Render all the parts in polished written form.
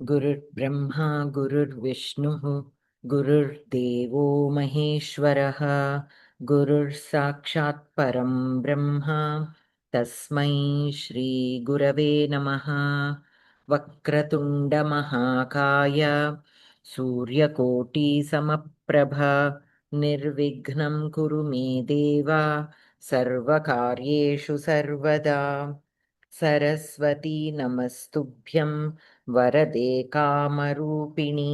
गुरुर्ब्रह्मा गुरुर्विष्णुः गुरुर्देवो महेश्वरः गुरुर्साक्षात् परं ब्रह्म तस्मै श्रीगुरवे नमः। वक्रतुण्डमहाकाय सूर्यकोटिसमप्रभ निर्विघ्नं कुरु मे देव सर्वकार्येषु सर्वदा। सरस्वती नमस्तुभ्यं वरदे कामरूपिणि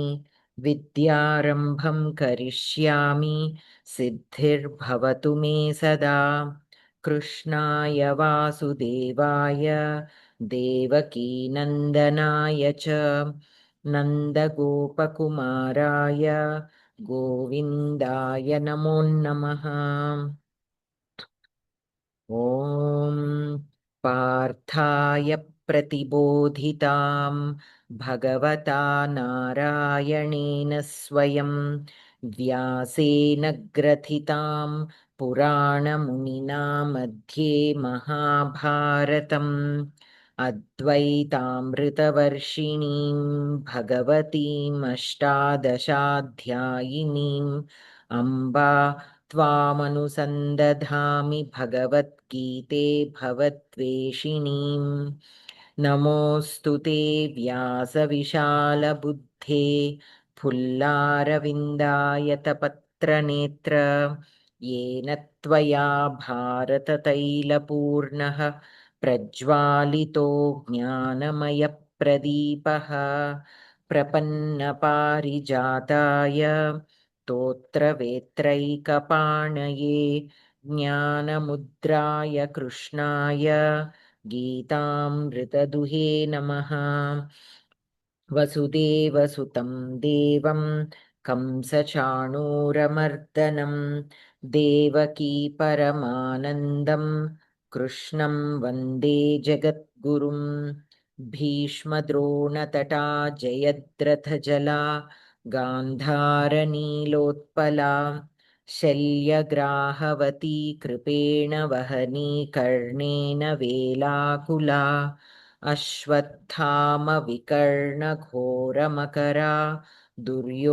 विद्यारम्भं करिष्यामि सिद्धिर्भवतु मे सदा। कृष्णाय वासुदेवाय देवकीनन्दनाय च नन्दगोपकुमाराय गोविन्दाय नमो नमः। ॐ पार्थाय प्रतिबोधितां भगवता नारायणेन स्वयं व्यासेन ग्रथितां पुराणमुनिना मध्ये महाभारतम् अद्वैतामृतवर्षिणीं भगवतीम् अष्टादशाध्यायिनीम् अम्बा त्वामनुसन्दधामि भगवद्गीते भवद्वेषिणीम्। नमोऽस्तु ते व्यासविशालबुद्धे फुल्लारविन्दायतपत्रनेत्र येन त्वया भारततैलपूर्णः प्रज्वालितो ज्ञानमयप्रदीपः प्रपन्नपारिजाताय स्तोत्रवेत्रैकपाणये ज्ञानमुद्राय कृष्णाय गीतामृतदुहे नमः। वसुदेवसुतं देवं कंसचाणूरमर्दनं देवकी परमानन्दं कृष्णं वन्दे जगद्गुरुं। भीष्मद्रोणतटा जयद्रथजला गान्धारनीलोत्पला शल्यग्राहवती कृपेण वहनी कर्णेन वेलाकुला अश्वत्थामविकर्णघोरमकरा दुर्योधनावर्तिनी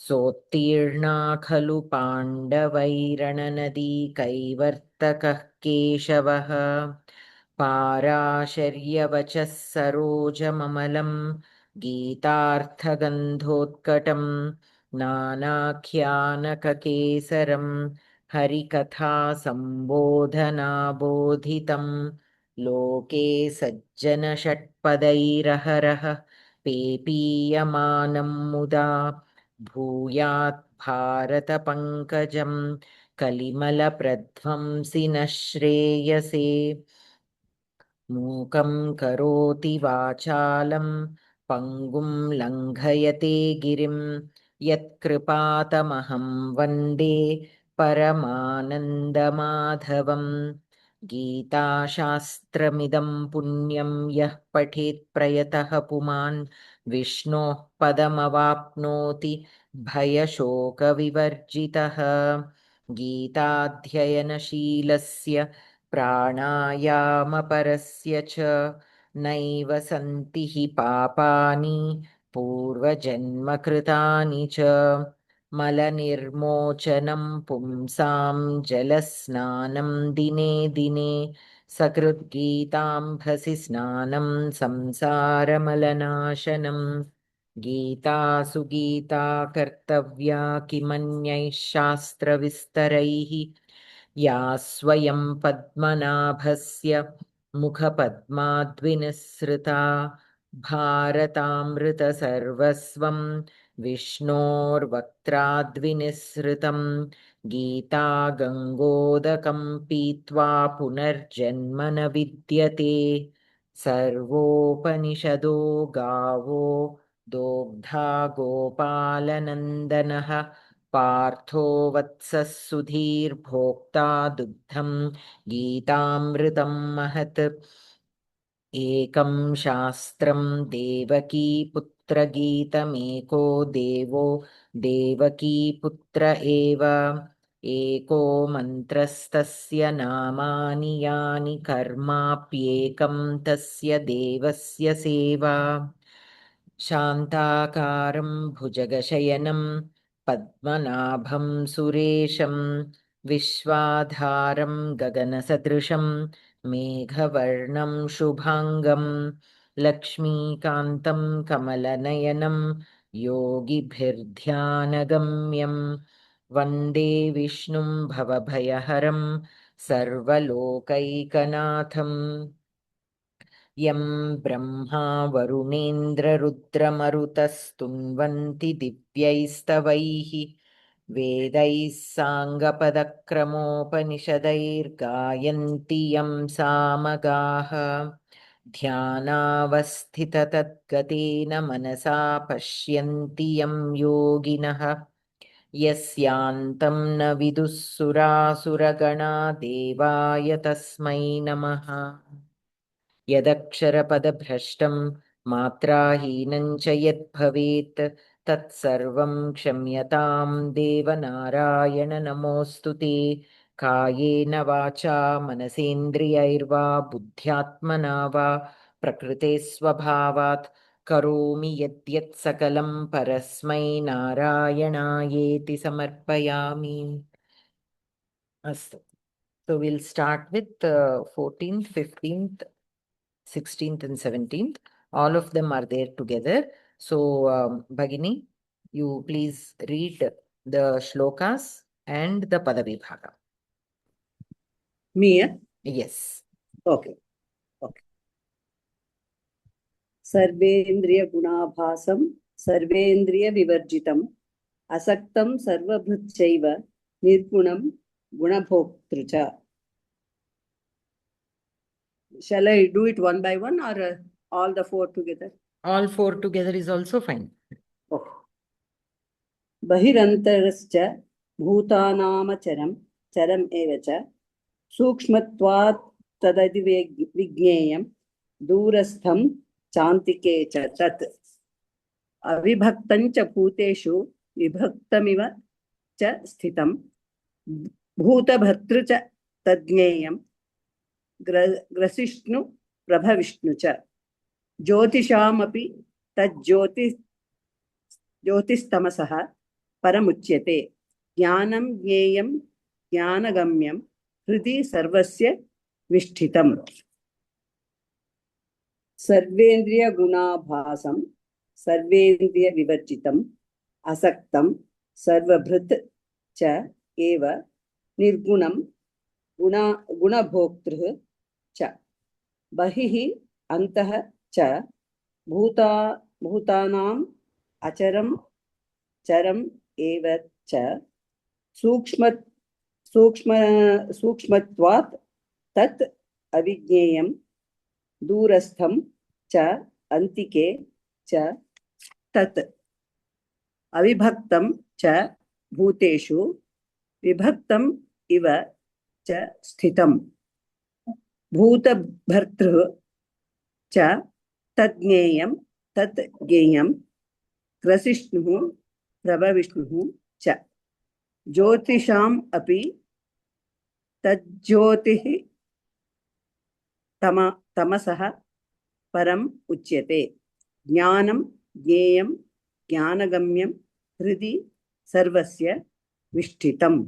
सोत्तीर्णा खलु पाण्डवैरणनदी कैवर्तकः केशवः पाराशर्यवचः सरोजममलं गीतार्थगन्धोत्कटं नानाख्यानककेसरं हरिकथासम्बोधनाबोधितं लोके सज्जनषट्पदैरहरः पेपीयमानं मुदा भूयात् भारतपङ्कजं कलिमलप्रध्वंसिनः श्रेयसे। मूकं करोति वाचालं पङ्गुं लङ्घयते गिरिं यत्कृपातमहं वन्दे परमानन्दमाधवम्। गीताशास्त्रमिदं पुण्यं यः पठेत् प्रयतः पुमान् विष्णोः पदमवाप्नोति भयशोकविवर्जितः। गीताध्ययनशीलस्य प्राणायामपरस्य च नैव सन्ति हि पापानि पूर्वजन्मकृतानि च। मलनिर्मोचनं पुंसां जलस्नानं दिने दिने सकृद्गीताम्भसि स्नानं संसारमलनाशनम्। गीतासु गीता कर्तव्या किमन्यैः शास्त्रविस्तरैः या स्वयं पद्मनाभस्य मुखपद्माद्विनिसृता भारतामृतसर्वस्वं विष्णोर्वक्त्राद्विनिसृतं गीता गङ्गोदकं पीत्वा पुनर्जन्म न विद्यते। सर्वोपनिषदो गावो दोग्धा गोपालनन्दनः पार्थो वत्सः सुधीर्भोक्ता दुग्धं गीतामृतं महत्। एकं शास्त्रं देवकीपुत्रगीतमेको देवो देवकीपुत्र एव एको मन्त्रस्तस्य नामानि यानि कर्माप्येकं तस्य देवस्य सेवा शान्ताकारं भुजगशयनं पद्मनाभं सुरेशं विश्वाधारं गगनसदृशं मेघवर्णं शुभाङ्गं लक्ष्मीकान्तं कमलनयनं योगिभिर्ध्यानगम्यं वन्दे विष्णुं भवभयहरं सर्वलोकैकनाथम् यं ब्रह्मा वरुणेन्द्ररुद्रमरुतस्तुन्वन्ति दिव्यैस्तवैः वेदैः साङ्गपदक्रमोपनिषदैर्गायन्ति यं सामगाः ध्यानावस्थिततद्गतेन मनसा पश्यन्ति यं योगिनः यस्यान्तं न विदुः सुरासुरगणा देवाय तस्मै नमः यदक्षरपदभ्रष्टं मात्राहीनं च यद्भवेत् तत्सर्वं क्षम्यतां देवनारायण नमोऽस्तु ते कायेन वाचा मनसेन्द्रियैर्वा बुद्ध्यात्मना वा प्रकृते स्वभावात् करोमि यद्यत् सकलं परस्मै नारायणायेति समर्पयामि अस्तु so we'll start with 14th 15th 16th and 17th. All of them are there together. So, Bhagini, you please read the shlokas and the Padavibhaga. Me? Yes. Okay. सर्वेन्द्रिय गुणाभासं सर्वेन्द्रिय विवर्जितम् असक्तं सर्वभृच्चैव निर्गुणं गुणभोक्तृ च. Shall I do it one by one or all the four together? All four together is also fine. Okay. बहिरन्तरश्च भूतानामचरं चरम् एव च सूक्ष्मत्वात् तदधिविज्ञेयं दूरस्थं चान्तिके च तत् अविभक्तं च भूतेषु विभक्तमिव च स्थितं भूतभर्तृ च तज्ज्ञेयं ग्रसिष्णु प्रभविष्णु च ज्योतिषामपि ज्योतिस्तमसः परमुच्यते ज्ञानं ज्ञेयं ज्ञानगम्यं हृदि सर्वस्य विष्ठितम्. सर्वेन्द्रिय गुणाभासं सर्वेन्द्रिय विवर्जितम् असक्तं सर्वभृत् च एव निर्गुणं गुणभोक्तृ च बहिः अन्तः च भूतानाम् अचरं चरम् एव च सूक्ष्मत्वात् तत् अविज्ञेयं दूरस्थं च अन्तिके च तत् अविभक्तं च भूतेषु विभक्तम् इव च स्थितं भूतभर्तृ च तज्ज्ञेयं तत् ज्ञेयं ग्रसिष्णुः प्रभविष्णुः च ज्योतिषाम् अपि तज्ज्योतिः तमसः परम् उच्यते ज्ञानं ज्ञेयं ज्ञानगम्यं हृदि सर्वस्य विष्ठितम्.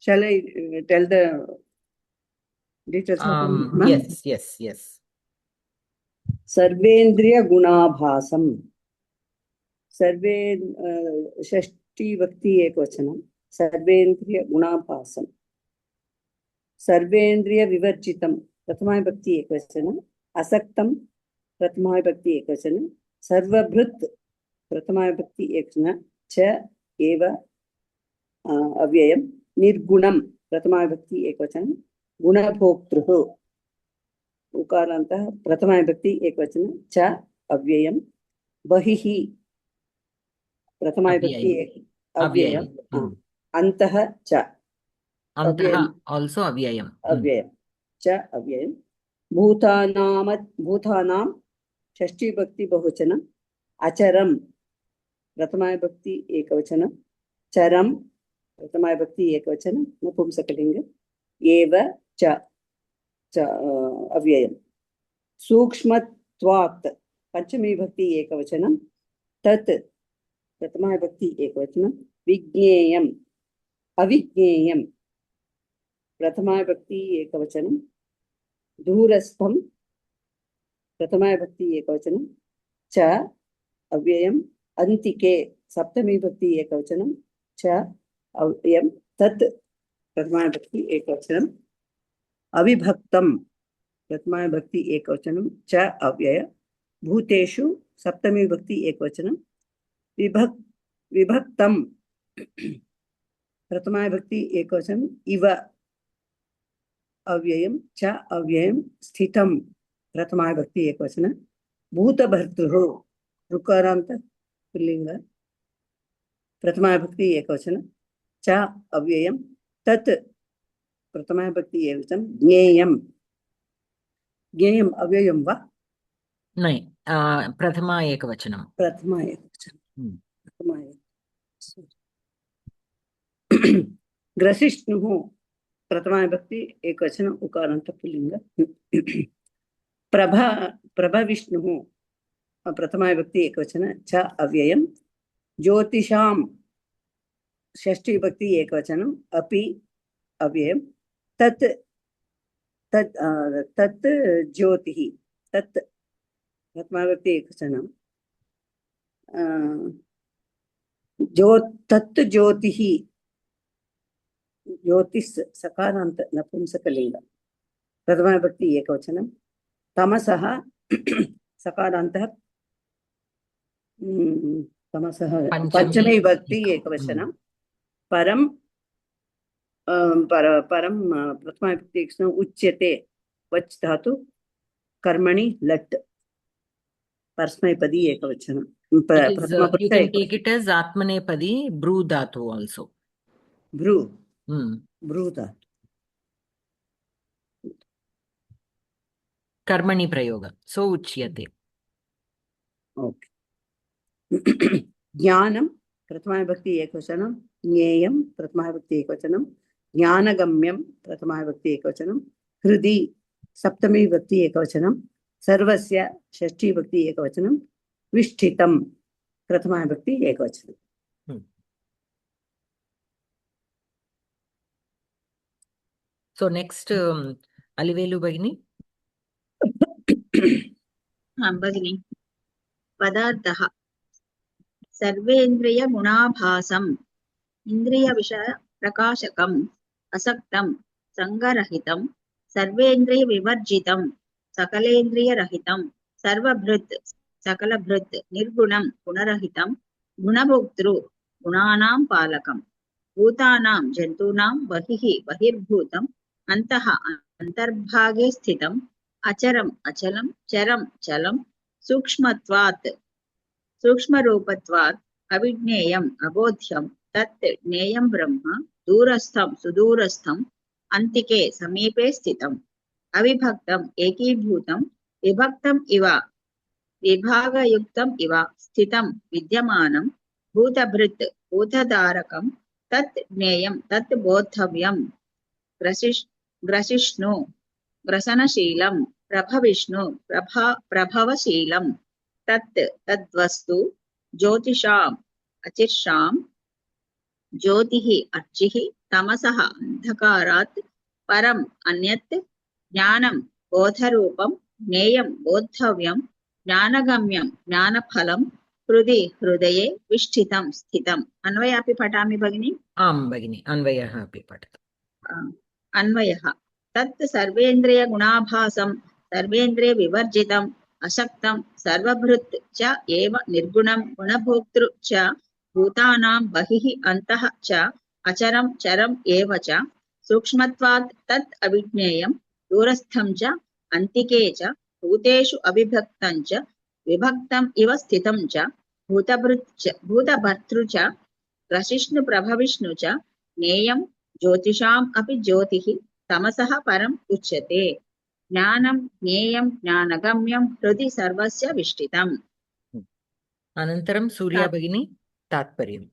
Shall I tell the details? Yes. सर्वेन्द्रिय गुणाभासं सर्वे षष्ठी भक्ति एकवचनं सर्वेन्द्रिय गुणाभासं सर्वेन्द्रिय विवर्जितं प्रथमा विभक्ति एकवचनं असक्तं प्रथमा विभक्ति एकवचनं सर्वभृत् प्रथमा विभक्ति एकवचनं च एव अव्ययं निर्गुणं प्रथमा विभक्ति एकवचनं गुणभोक्तृः उकारान्तः प्रथमा विभक्ति एकवचनं च अव्ययं बहिः प्रथमा विभक्ति अव्ययम् अन्तः च also avyayam च अव्ययं भूतानां षष्ठी विभक्ति बहुवचनं अचरं प्रथमाविभक्ति एकवचनं चरं प्रथमाविभक्ति एकवचनं नपुंसकलिङ्ग एव च अव्ययम् सूक्ष्मत्वात् पंचमी विभक्ति एकवचनं तत् प्रथमाविभक्ति एकवचनं विज्ञेयम् अविज्ञेयं प्रथमाविभक्ति एकवचनं दूरस्थं प्रथमाविभक्ति एकवचनं च अव्ययम् अन्तिके सप्तमी विभक्ति एकवचनं च अव्ययम् तत् प्रथमाविभक्ति एकवचनं अविभक्तं प्रथमाविभक्ति एकवचनं च अव्यय भूतेषु सप्तमी विभक्ति एकवचनं विभक्तं प्रथमाविभक्ति एकवचनं इव अव्ययं च अव्ययं स्थितं प्रथमाविभक्ति एकवचनं भूतभर्तुः ऋकारान्त पुल्लिङ्ग प्रथमाविभक्ति एकवचनं च अव्ययं तत् प्रथमाविभक्ति एकवचनं ज्ञेयं ज्ञेयम् अव्ययं वा नै प्रथमा एकवचनं प्रथमा एकवचनं ग्रसिष्णुः प्रथमाविभक्ति एकवचनं उकारान्त पुल्लिङ्ग प्रभविष्णुः प्रथमाविभक्ति एकवचनं च अव्ययं ज्योतिषां षष्ठी विभक्ति एकवचनम् अपि अव्ययं तत् तत् तत् ज्योतिः तत् प्रथमाविभक्ति एकवचनं तत् ज्योतिः ज्योतिस् सकारान्त नपुंसकलिङ्ग प्रथमाविभक्ति एकवचनं तमसः सकारान्तः तमसः पंचमी विभक्ति एकवचनं परं परं प्रथमाविभक्ति एकवचनं उच्यते वच् धातु कर्मणि लट् परस्मैपदी एकवचनं you can take it as atmanepadi bru dhatu also bru dhatu कर्मणि प्रयोग so uchyate okay ज्ञानं प्रथमाविभक्ति एकवचनं ज्ञेयं प्रथमाविभक्ति एकवचनं ज्ञानगम्यं प्रथमाविभक्ति एकवचनं हृदि सप्तमी विभक्ति एकवचनं सर्वस्य षष्ठी विभक्ति एकवचनं विष्ठितं प्रथमाविभक्ति एकवचनं so next Alivelu Bagini भगिनी पदार्थः सर्वेन्द्रिय गुणाभासम् इंद्रिय विषय प्रकाशकम् असक्तं संगरहितं सर्वेन्द्रिय विवर्जितं सकलेन्द्रिय रहितं सर्वभृत् सकलभृत् निर्गुणं गुणरहितं गुणभोक्तृ गुणानां पालकम् भूतानां जन्तूनां बहिः बहिर्भूतम् अन्तः अन्तर्भागे स्थितम् अचरम् अचलं चरं चलं सूक्ष्मत्वात् सूक्ष्मरूपत्वात् अविज्ञेयम् अबोध्यं तत् ज्ञेयं ब्रह्म दूरस्थं सुदूरस्थं अन्तिके समीपे स्थितम् अविभक्तम् एकीभूतं विभक्तम् इव विभागयुक्तम् इव स्थितं विद्यमानं भूतभृत् भूतधारकं तत् ज्ञेयं तत् बोद्धव्यं ग्रसिष्णु ग्रसनशीलं प्रभविष्णु प्रभवशीलं तत् तद्वस्तु ज्योतिषाम् अचिर्षां ज्योतिः अर्चिः तमसः अन्धकारात् परम् अन्यत् ज्ञानं बोधरूपं ज्ञेयं बोद्धव्यं ज्ञानगम्यं ज्ञानफलं हृदि हृदये विष्ठितं स्थितम् अन्वयापि पठामि भगिनी आं भगिनी अन्वयः अपि पठतु अन्वयः तत् सर्वेन्द्रिय गुणाभासं सर्वेन्द्रिय विवर्जितम् अशक्तं सर्वभृत् च एव निर्गुणं गुणभोक्तृ च भूतानां बहिः अन्तः च अचरं चरम् एव च सूक्ष्मत्वात् तत् अविज्ञेयं दूरस्थं च अन्तिके च भूतेषु अविभक्तं च विभक्तम् इव स्थितं च भूतभर्तृ च ग्रसिष्णु प्रभविष्णु च ज्ञेयं ज्योतिषाम् अपि ज्योतिः तमसः परम् उच्यते ज्ञानं ज्ञेयं ज्ञानगम्यं हृदि सर्वस्य विष्ठितम् अनन्तरं सूर्या भगिनी तात्पर्यम्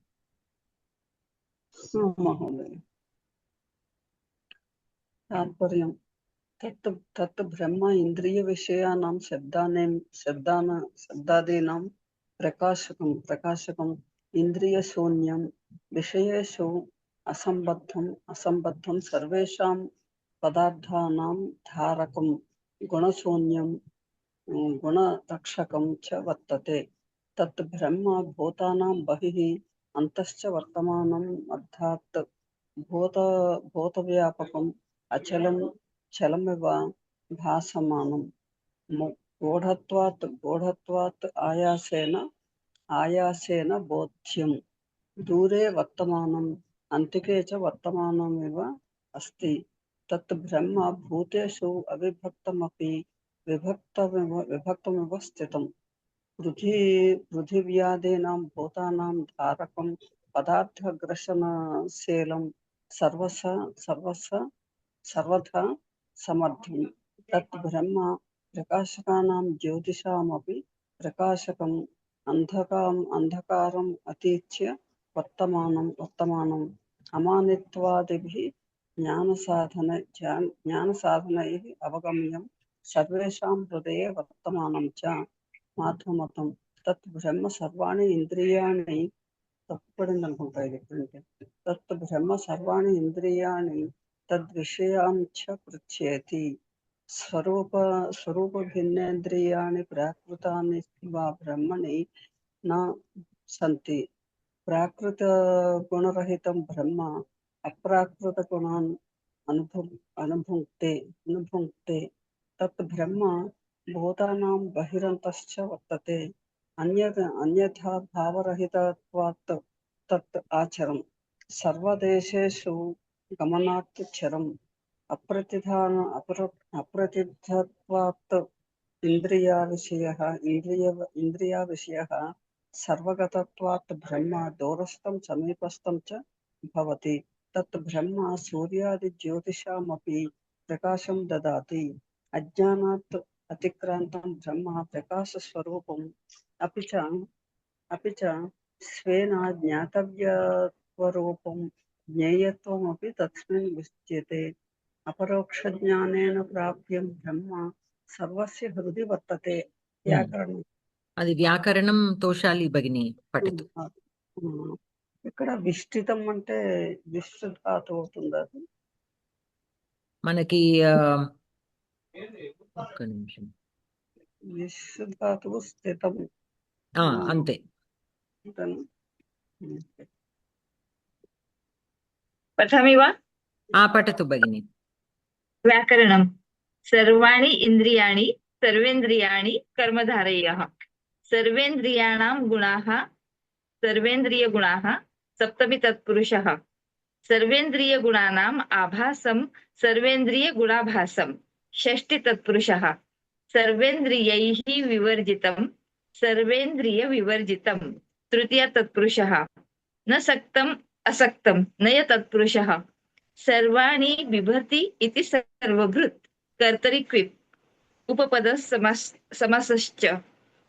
महोदय तात्पर्यं तत् ब्रह्म इन्द्रियविषयाणां शब्दादीनां प्रकाशकम् इन्द्रियशून्यं विषयेषु असम्बद्धं सर्वेषां पदार्थानां धारकं गुणशून्यं गुणरक्षकं च वर्तते तत् ब्रह्म भूतानां बहिः अन्तश्च वर्तमानम् अर्थात् भूतव्यापकम् अचलं चलमिव भासमानं गूढत्वात् आयासेन बोध्यं दूरे वर्तमानम् अन्तिके च वर्तमानमिव अस्ति तत् ब्रह्म भूतेषु अविभक्तमपि विभक्तमिव स्थितम् पृथिव्यादीनां भूतानां धारकं पदार्थग्रसनशीलं सर्वथा समर्थं तत् ब्रह्म प्रकाशकानां ज्योतिषामपि प्रकाशकम् अन्धकारम् अतीच्य वर्तमानम् अमानित्वादिभिः ज्ञानसाधनैः अवगम्यं सर्वेषां हृदये वर्तमानं च माधवमतं तत् ब्रह्म सर्वाणि इन्द्रियाणि तत् ब्रह्म सर्वाणि इन्द्रियाणि तद्विषयान् च पृच्छेति स्वरूपभिन्नेन्द्रियाणि प्राकृतानि वा ब्रह्मणि न सन्ति प्राकृतगुणरहितं ब्रह्म अप्राकृतगुणान् अनुभुङ्क्ते तत् ब्रह्म भूतानां बहिरन्तश्च वर्तते अन्यथा भावरहितत्वात् तत् आचरम् सर्वदेशेषु गमनात् चरम् अप्रतिद्धत्वात् इन्द्रियाविषयः सर्वगतत्वात् ब्रह्म दूरस्थं समीपस्थं च भवति तत् ब्रह्म सूर्यादिज्योतिषामपि प्रकाशं ददाति अज्ञानात् अतिक्रान्तं ब्रह्म प्रकाशस्वरूपम् अपि च स्वेन ज्ञातव्यत्वरूपं ज्ञेयत्वमपि तस्मिन् विद्यते अपरोक्षज्ञानेन प्राप्यं ब्रह्म सर्वस्य हृदि वर्तते व्याकरणम् అది వ్యాకరణం తోషాలి భగిని పఠతు ఇక్కడ విష్టితం అంటే విష్టిధాతు అవుతుందా మనకి ఒక్క నిమిషం విష్టిధాతువు స్థితం అంతే पठामि वा పఠతు భగిని व्याकरणं सर्वाणि इन्द्रियाणि सर्वेन्द्रियाणि कर्मधारयः सर्वेन्द्रियगुणाः सप्तमी तत्पुरुषः सर्वेन्द्रियगुणानाम् आभासं सर्वेन्द्रियगुणाभासं षष्ठी तत्पुरुषः सर्वेन्द्रियैः विवर्जितं सर्वेन्द्रियविवर्जितं तृतीय तत्पुरुषः न सक्तम् असक्तं नय तत्पुरुषः सर्वाणि बिभर्ति इति सर्वभृत् कर्तरि क्विप् उपपदः समासश्च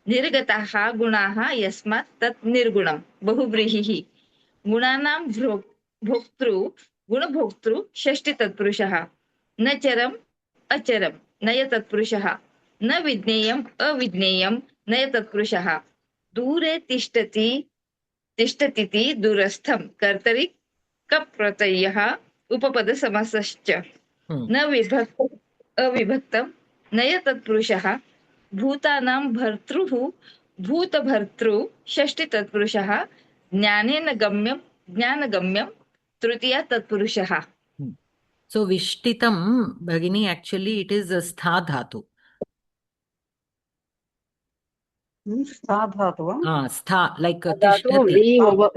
निर्गताः गुणाः यस्मात् तत् निर्गुणं बहुव्रीहिः गुणानां भोक्तृ गुणभोक्तृ षष्ठी तत्पुरुषः न चरम् अचरं नय तत्पुरुषः न विज्ञेयम् अविज्ञेयं नय तत्पुरुषः दूरे तिष्ठतीति दूरस्थं कर्तरि कप् प्रत्ययः उपपदसमासश्च न विभक्तम् अविभक्तं नय तत्पुरुषः भूतानां भर्तृः भूतभर्तृ षष्ठी तत्पुरुषः ज्ञानेन गम्यं ज्ञानगम्यं तृतीय तत्पुरुषः సో విష్టితం భగిని యాక్చువల్లీ ఇట్ ఈస్ స్థా ధాతు స్థా like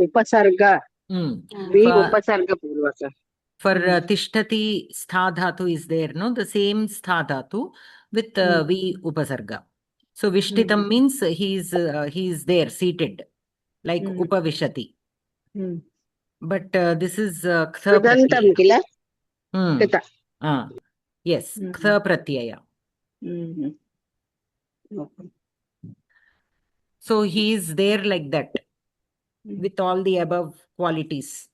ఉపసర్గ for tishtati stha dhatu is there, no? The same stha dhatu with V upasarga. So vishtitam means he is there seated, like upavishati. But this is ktha pratyaya. Yes, ktha pratyaya. So he is there like that. with all the above qualities.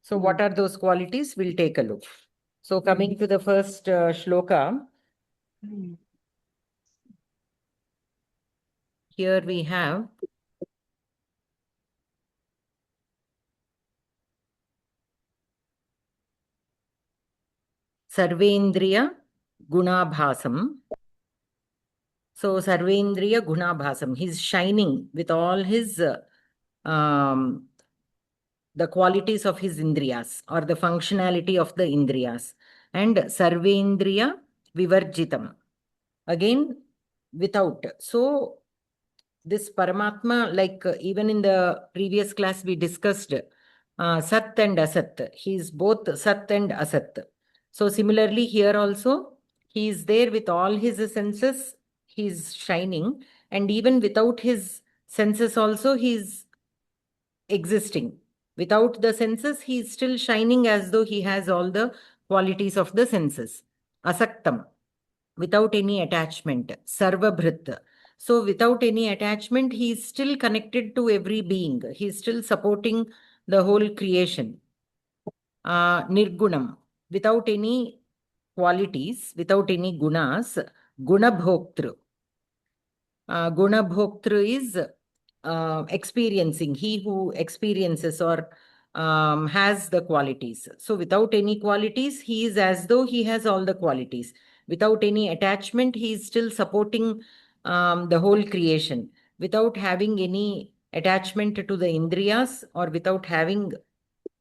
So what are those qualities? We'll take a look. So coming to the first shloka, here we have Sarvendriya Gunabhasam. So Sarvendriya Gunabhasam, he's shining with all his the qualities of his indriyas or the functionality of the indriyas. And Sarvendriya Vivarjitam, again without. So this Paramatma, like even in the previous class we discussed Sat and Asat. He is both Sat and Asat. So similarly here also, he is there with all his senses, he is shining, and even without his senses also he is existing. Without the senses, he is still shining as though he has all the qualities of the senses. Asaktam, without any attachment. Sarvabhrit. So without any attachment, he is still connected to every being. He is still supporting the whole creation. Nirgunam, without any qualities, without any gunas. Gunabhoktru. Gunabhoktru is experiencing, he who experiences or has the qualities. So without any qualities, he is as though he has all the qualities. Without any attachment, he is still supporting the whole creation. Without having any attachment to the indriyas or without having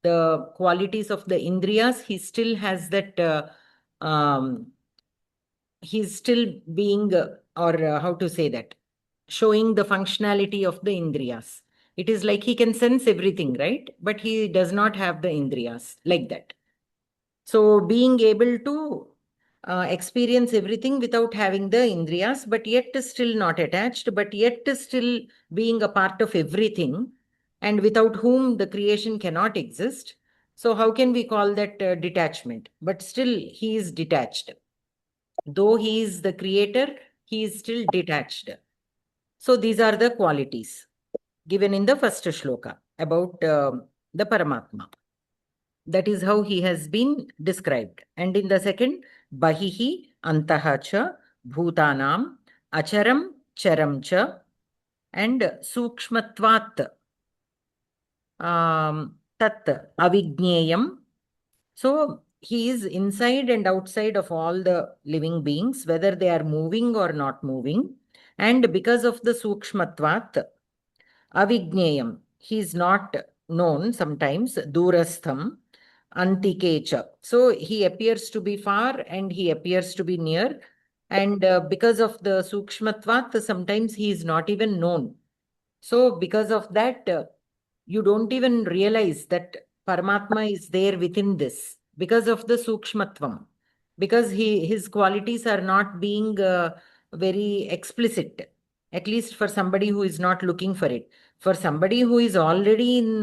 the qualities of the indriyas, he still has that, he's still being, how to say that, showing the functionality of the indriyas. It is like he can sense everything, right? But he does not have the indriyas like that. So being able to experience everything without having the indriyas, but yet still not attached, but yet still being a part of everything, and without whom the creation cannot exist. So how can we call that detachment? But still he is detached. Though he is the creator, he is still detached. So these are the qualities given in the first shloka about the Paramatma. That is how he has been described. And in the second, Bahihi Antaha cha Bhutanam Acharam Charam cha and Sukshmatvat Tat Avijneyam. So he is inside and outside of all the living beings, whether they are moving or not moving. And because of the Sukshmatvat, Avijneyam, he is not known sometimes, Durastham, Antikecha. So he appears to be far and he appears to be near. And because of the Sukshmatvat, sometimes he is not even known. So because of that, you don't even realize that Paramatma is there within this because of the Sukshmatvam. Because his qualities are not being very explicit, at least for somebody who is not looking for it. For somebody who is already in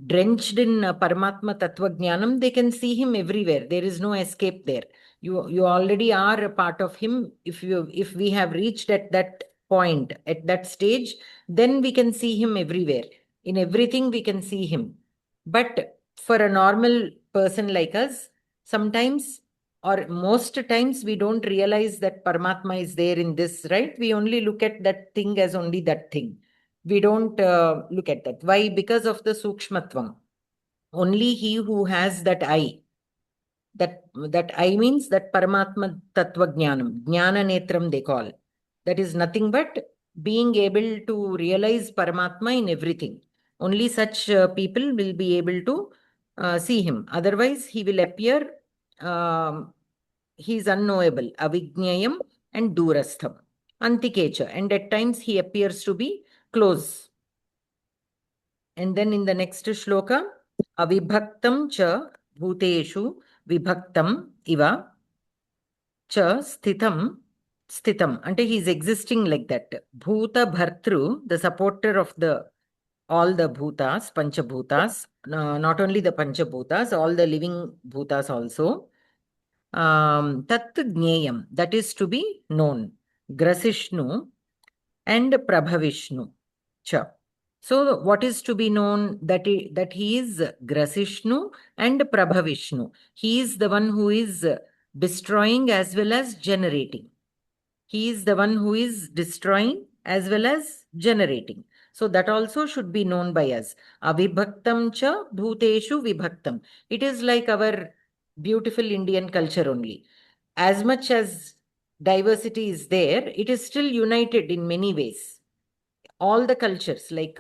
drenched in Paramatma Tattva Jnanam, they can see him everywhere. There is no escape there. You already are a part of him. If we have reached at that point, at that stage, then we can see him everywhere. In everything we can see him. But for a normal person like us, sometimes or most times we don't realize that Paramatma is there in this, right? We only look at that thing as only that thing. We don't look at that. Why? Because of the Sukshmatvam. Only he who has that eye, that eye means that Paramatma Tattva Jnanam, Jnana Netram they call. That is nothing but being able to realize Paramatma in everything. Only such people will be able to see him. Otherwise, he will appear, he is unknowable, Avijnayam and Durastham, Antikecha. And at times he appears to be close. And then in the next shloka, Avibhaktam cha bhuteshu vibhaktam iva cha stitam. Ante he is existing like that. Bhuta bhartru, the supporter of all the bhutas, panchabhutas, not only the panchabhutas, all the living bhutas also. Tat jneyam, that is to be known. Grasishnu and Prabhavishnu. cha. So what is to be known? That he is Grasishnu and Prabhavishnu. He is the one who is destroying as well as generating. He is the one who is destroying as well as generating. So that also should be known by us. Avibhaktam cha bhuteshu vibhaktam. It is like our beautiful Indian culture only. As much as diversity is there, it is still united in many ways. All the cultures, like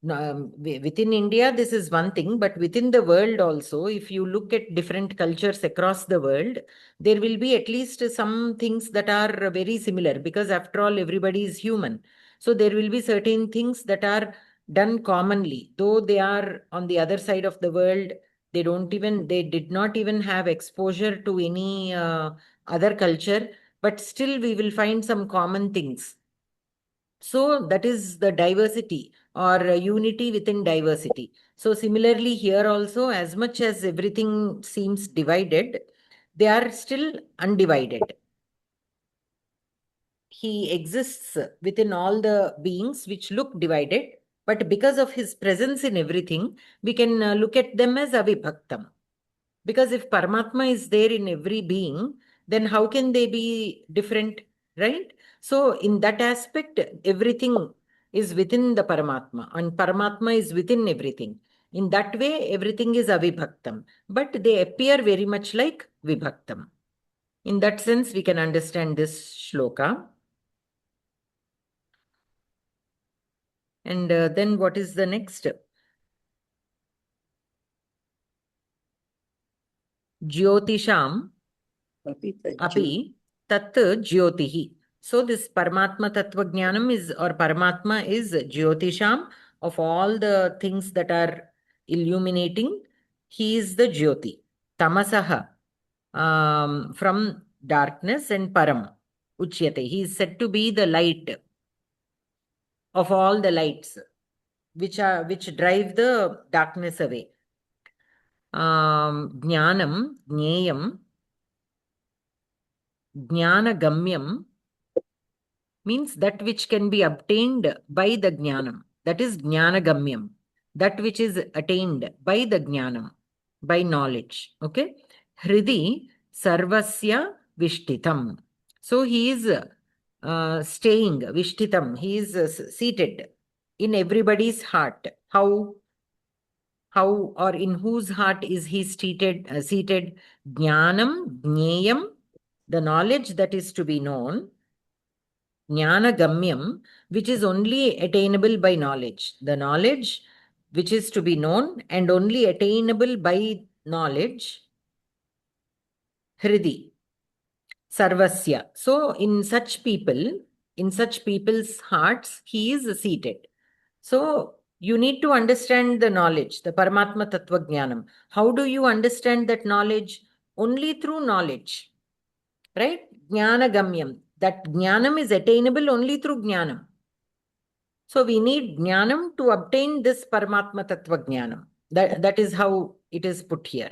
within India, this is one thing, but within the world also, if you look at different cultures across the world, there will be at least some things that are very similar, because after all, everybody is human. So there will be certain things that are done commonly, though they are on the other side of the world. They did not even have exposure to any other culture, but still we will find some common things. So that is the diversity or unity within diversity. So similarly here also, as much as everything seems divided, they are still undivided. He exists within all the beings which look divided, but because of his presence in everything, we can look at them as avibhaktam. Because if Paramatma is there in every being, then how can they be different, right? So in that aspect, everything is within the Paramatma, and Paramatma is within everything. In that way, everything is avibhaktam, but they appear very much like vibhaktam. In that sense, we can understand this shloka. And then what is the next? Jyotisham api tat jyotihi. So this Paramatma Tattva Jnanam is, or Paramatma is Jyotisham, of all the things that are illuminating. He is the Jyoti. Tamasaha, from darkness, and Param, Uchyate. He is said to be the light of all the lights, which drive the darkness away. Jnanam, Jneyam, Jnanagamyam means that which can be obtained by the Jnanam. That is Jnanagamyam. That which is attained by the Jnanam, by knowledge. Okay. Hridi Sarvasya Vishtitam. So he is staying, Vishtitam. He is seated in everybody's heart. How or in whose heart is he seated? Jnanam, Jneyam, the knowledge that is to be known. Jnana Gamyam, which is only attainable by knowledge. The knowledge which is to be known and only attainable by knowledge. Hridi, Sarvasya. So in such people's hearts, he is seated. So you need to understand the knowledge, the Paramatma Tattva Jnanam. How do you understand that knowledge? Only through knowledge, right? Jnana Gamyam. That Jnanam is attainable only through Jnanam. So we need Jnanam to obtain this Paramatma Tattva Jnanam. That is how it is put here.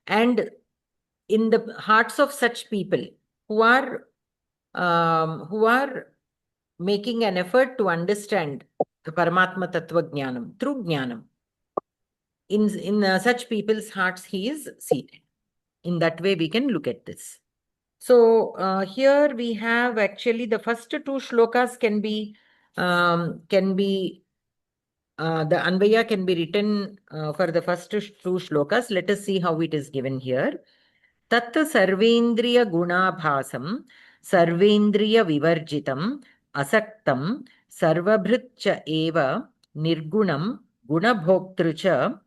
And in the hearts of such people who are making an effort to understand the Paramatma Tattva Jnanam through Jnanam, in such people's hearts he is seated. In that way we can look at this. So here we have actually the first two shlokas can be the Anvaya can be written for the first two shlokas. Let us see how it is given here. Tat sarvendriya gunabhasam sarvendriya vivarjitam asaktam sarvabhritcha eva nirgunam gunabhoktrucha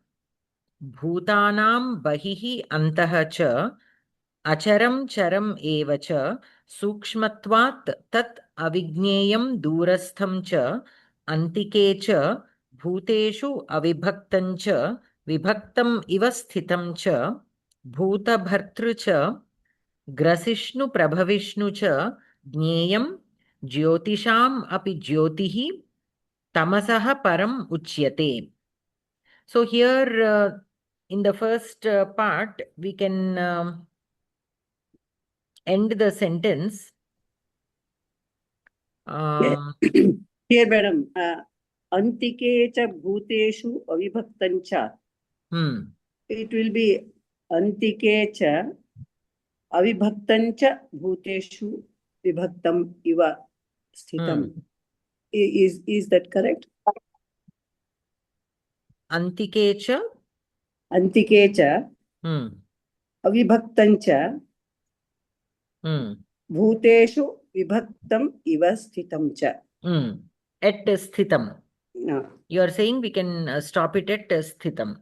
bhutanam bahihi antah cha acharam charam eva cha sukshmatvat tat avigneyam durastham cha antike cha bhuteshu avibhaktam cha vibhaktam iva sthitam cha bhutabhartru cha grasishnu prabhavishnu cha jneyam jyotisham api jyotihi tamasaha param uchyate. So here in the first part we can end the sentence. Here, madam, Antike cha bhuteshu avibhaktancha. It will be Antike cha avibhaktancha bhuteshu vibhaktam iva sthitam. Is that correct? Antike cha avibhaktancha bhuteshu vibhaktam iva sthitam cha. At sthitam. No. You are saying we can stop it at sthitam.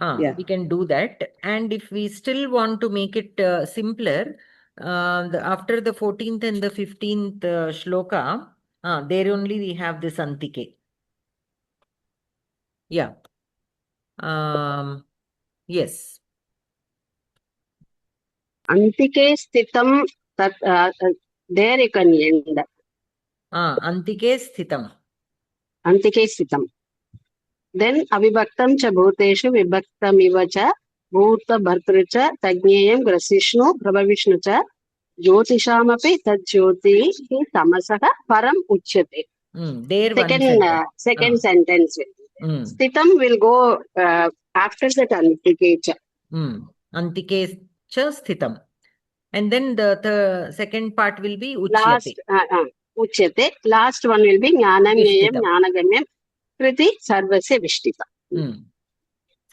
Yeah. We can do that. And if we still want to make it simpler, after the 14th and the 15th shloka, there only we have this antike. Yeah. Yes. Antike sthitam, there you can end. Antike sthitam. Antike sthitam. Then avibhaktam cha bhuteshu vibhaktam iva cha bhuta bhartru cha tajneyam grasishnu prabhavishnu cha jyotishamapi tad jyoti tamasaha param uchyate. There second sentence. Sthitam will go after that antike cha. Antike cha sthitam. And then the second part will be uchyate. Uchyate. Last one will be jnanam jnayam jnanagamyam kriti sarvasya vishtitam.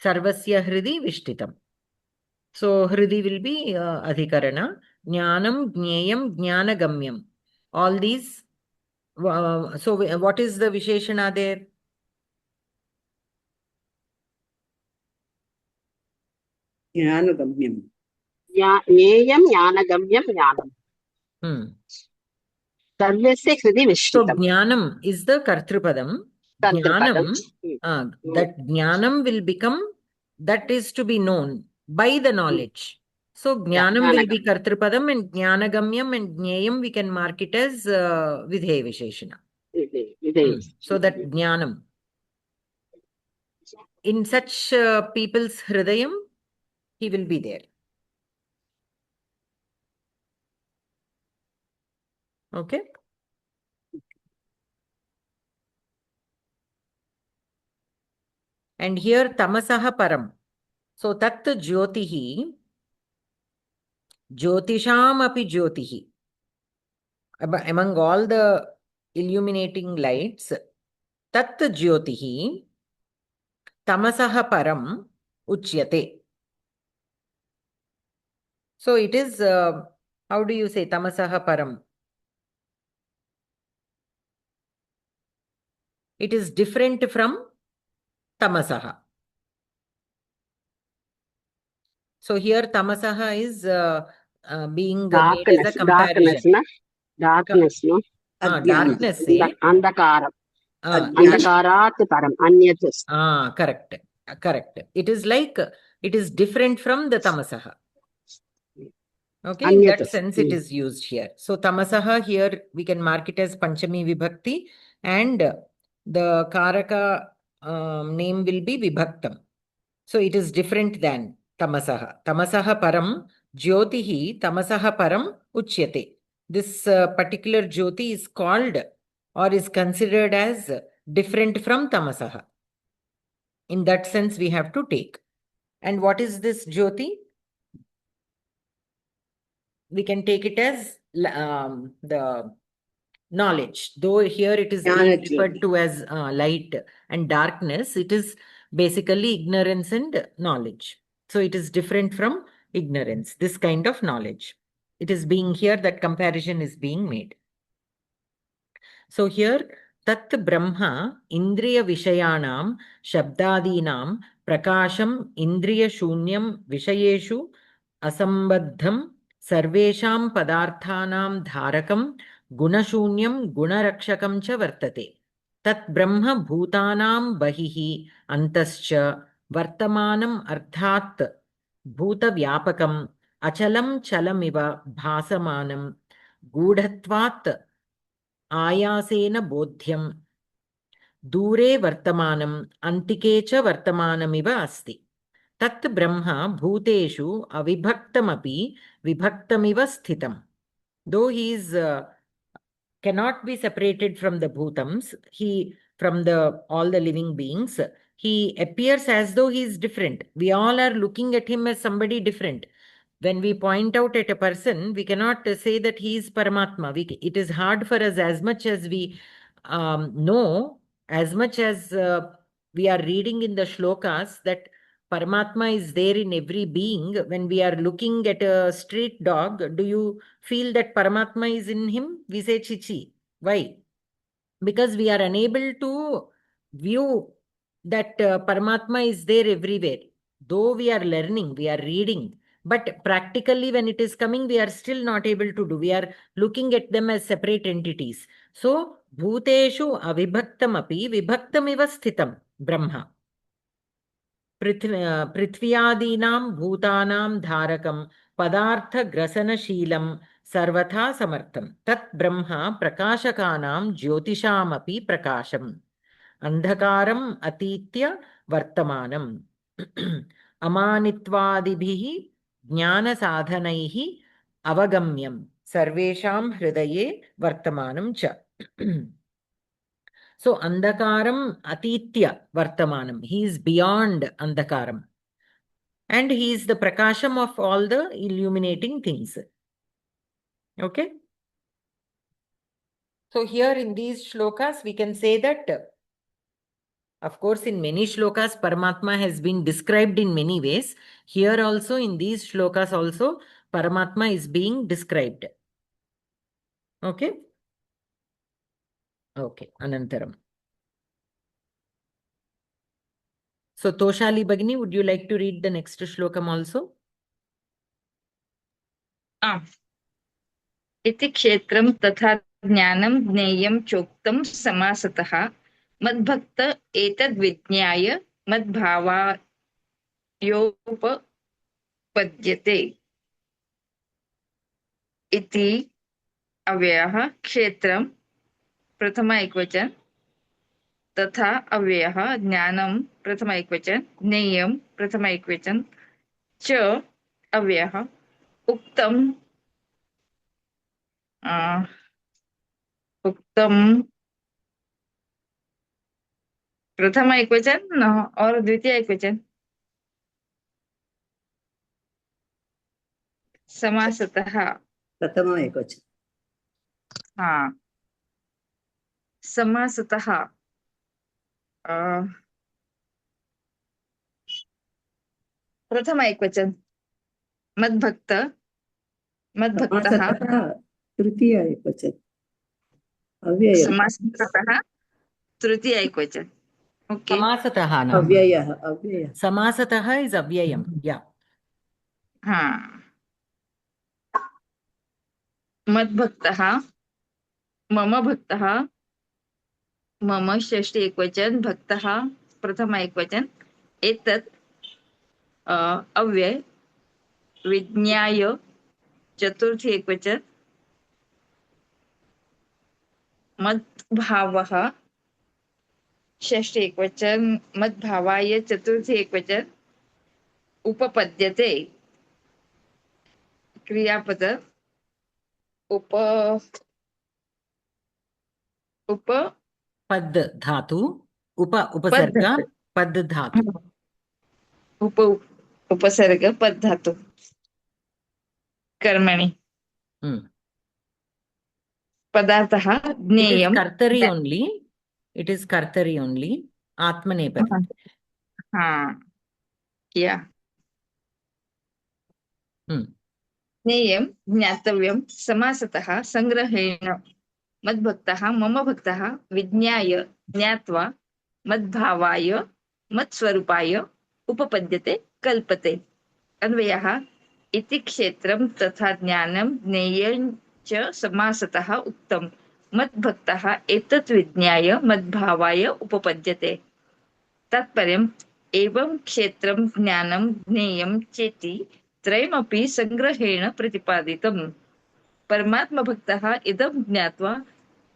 Sarvasya hridi vishtitam. So hridi will be adhikarana. Jnanam jnayam jnanagamyam. All these. So what is the visheshana there? Jnanagamyam. Jnayam jnanagamyam jnanam. Sarvasya hridi vishtitam. So jnanam is the kartrupadam. Jnanam, that jnanam will become, that is to be known by the knowledge. So jnanam will be kartrupadam, and jnanagamyam and jnayam we can mark it as vidheya visheshana. So that jnanam. In such people's hridayam, he will be there. Okay. And here tamasaha param. So tat jyotihi, jyotisham api jyotihi. Among all the illuminating lights, tat jyotihi tamasaha param uchyate. So it is, how do you say tamasaha param? It is different from tamasaha. So here tamasaha is being made as a comparison. Darkness, no? Darkness. Andakaram. Andakarat param. Anyat. Correct. It is like, it is different from the tamasaha. Okay, in that sense it is used here. So tamasaha here we can mark it as Panchami Vibhakti, and the Karaka name will be Vibhaktam. So it is different than tamasaha. Tamasaha param jyotihi tamasaha param uchyate. This particular jyoti is called or is considered as different from tamasaha. In that sense we have to take. And what is this jyoti? We can take it as the knowledge. Though here it is referred to as light and darkness, it is basically ignorance and knowledge. So it is different from ignorance, this kind of knowledge. It is being here, that comparison is being made. So here, tat brahma indriya vishayanam shabdadinam prakasham indriya shunyam vishayeshu asambadham sarvesham padarthanam dharakam gunashunyam gunarakshakam cha vartate. Tat brahma bhutanam bahihi antascha vartamanam arthat bhuta vyapakam achalam chalamiva bhasamanam gudhatvat आयासेन बोध्यम दूरे वर्तमानम अंतिके च वर्तमानमिव अस्ति. तत् ब्रह्म भूतेषु अविभक्तमपि विभक्तमिव स्थितम्. Though he is cannot be separated from the bhutams, he from all the living beings. He appears as though he is different. We all are looking at him as somebody different. When we point out at a person, we cannot say that he is Paramatma. It is hard for us, as much as we know, as much as we are reading in the shlokas, that Paramatma is there in every being. When we are looking at a street dog, do you feel that Paramatma is in him? We say Chichi. Why? Because we are unable to view that Paramatma is there everywhere. Though we are learning, we are reading, but practically when it is coming, we are still not able to do. We are looking at them as separate entities. So, bhuteshu avibhaktam api vibhaktamiva sthitam Brahma. पृथ्व्यादीनां भूतानां धारकं पदार्थग्रसनशीलं सर्वथा समर्थं तत् ब्रह्म प्रकाशकानां ज्योतिषामपि प्रकाशम् अन्धकारम् अतीत्य वर्तमानम् अमानित्वादिभिः ज्ञानसाधनैः अवगम्यं सर्वेषां हृदये वर्तमानं च So, Andhakaram Atitya Vartamanam. He is beyond Andhakaram. And he is the Prakasham of all the illuminating things. Okay? So, here in these shlokas, we can say that, of course, in many shlokas, Paramatma has been described in many ways. Here also, in these shlokas also, Paramatma is being described. Okay? Okay, Anantaram. So, Toshali Bhagini, would you like to read the next shlokam also? इति क्षेत्रं तथा ज्ञानं ज्ञेयं चोक्तं समासतः मद्भक्त एतद्विज्ञाय मद्भावायोपपद्यते इति अव्ययः क्षेत्रं प्रथम एकवचन तथा अव्ययः ज्ञानं प्रथम एकवचन ज्ञेयं प्रथम एकवचन च अव्ययः उक्तं प्रथम एकवचन और द्वितीय एकवचन समासतः प्रथम एकवचन हाँ समासतः प्रथम एकवचन मद्भक्तः तृतीय एकवचन अव्ययः समासतः तृतीय एकवचन okay Samasataha na. अव्ययः Samasataha is avyayam. Yeah. हाँ मद्भक्तः मम भक्तः मम षष्ठी एकवचन भक्तः प्रथम एकवचन एतत् अव्यय विज्ञाय चतुर्थी एकवचन मद्भावः षष्ठी एकवचन मद्भावाय चतुर्थी एकवचन उपपद्यते क्रियापद Pad dhatu. Upasarga. Pad dhatu. उपसर्ग पद धातु कर्मणि पदार्थः ज्ञेयं कर्तरि only. It is kartari only. Atmanepadi. हाँ या ज्ञेयं ज्ञातव्यं समासतः संग्रहेण मद्भक्तः मम भक्तः विज्ञाय ज्ञात्वा मद्भावाय मत्स्वरूपाय उपपद्यते कल्पते अन्वयः इति क्षेत्रं तथा ज्ञानं ज्ञेयं च समासतः उक्तं मद्भक्तः एतत् विज्ञाय मद्भावाय उपपद्यते तात्पर्यम् एवं क्षेत्रं ज्ञानं ज्ञेयं चेति त्रयमपि संग्रहेण प्रतिपादितम् परमात्मभक्तः इदं ज्ञात्वा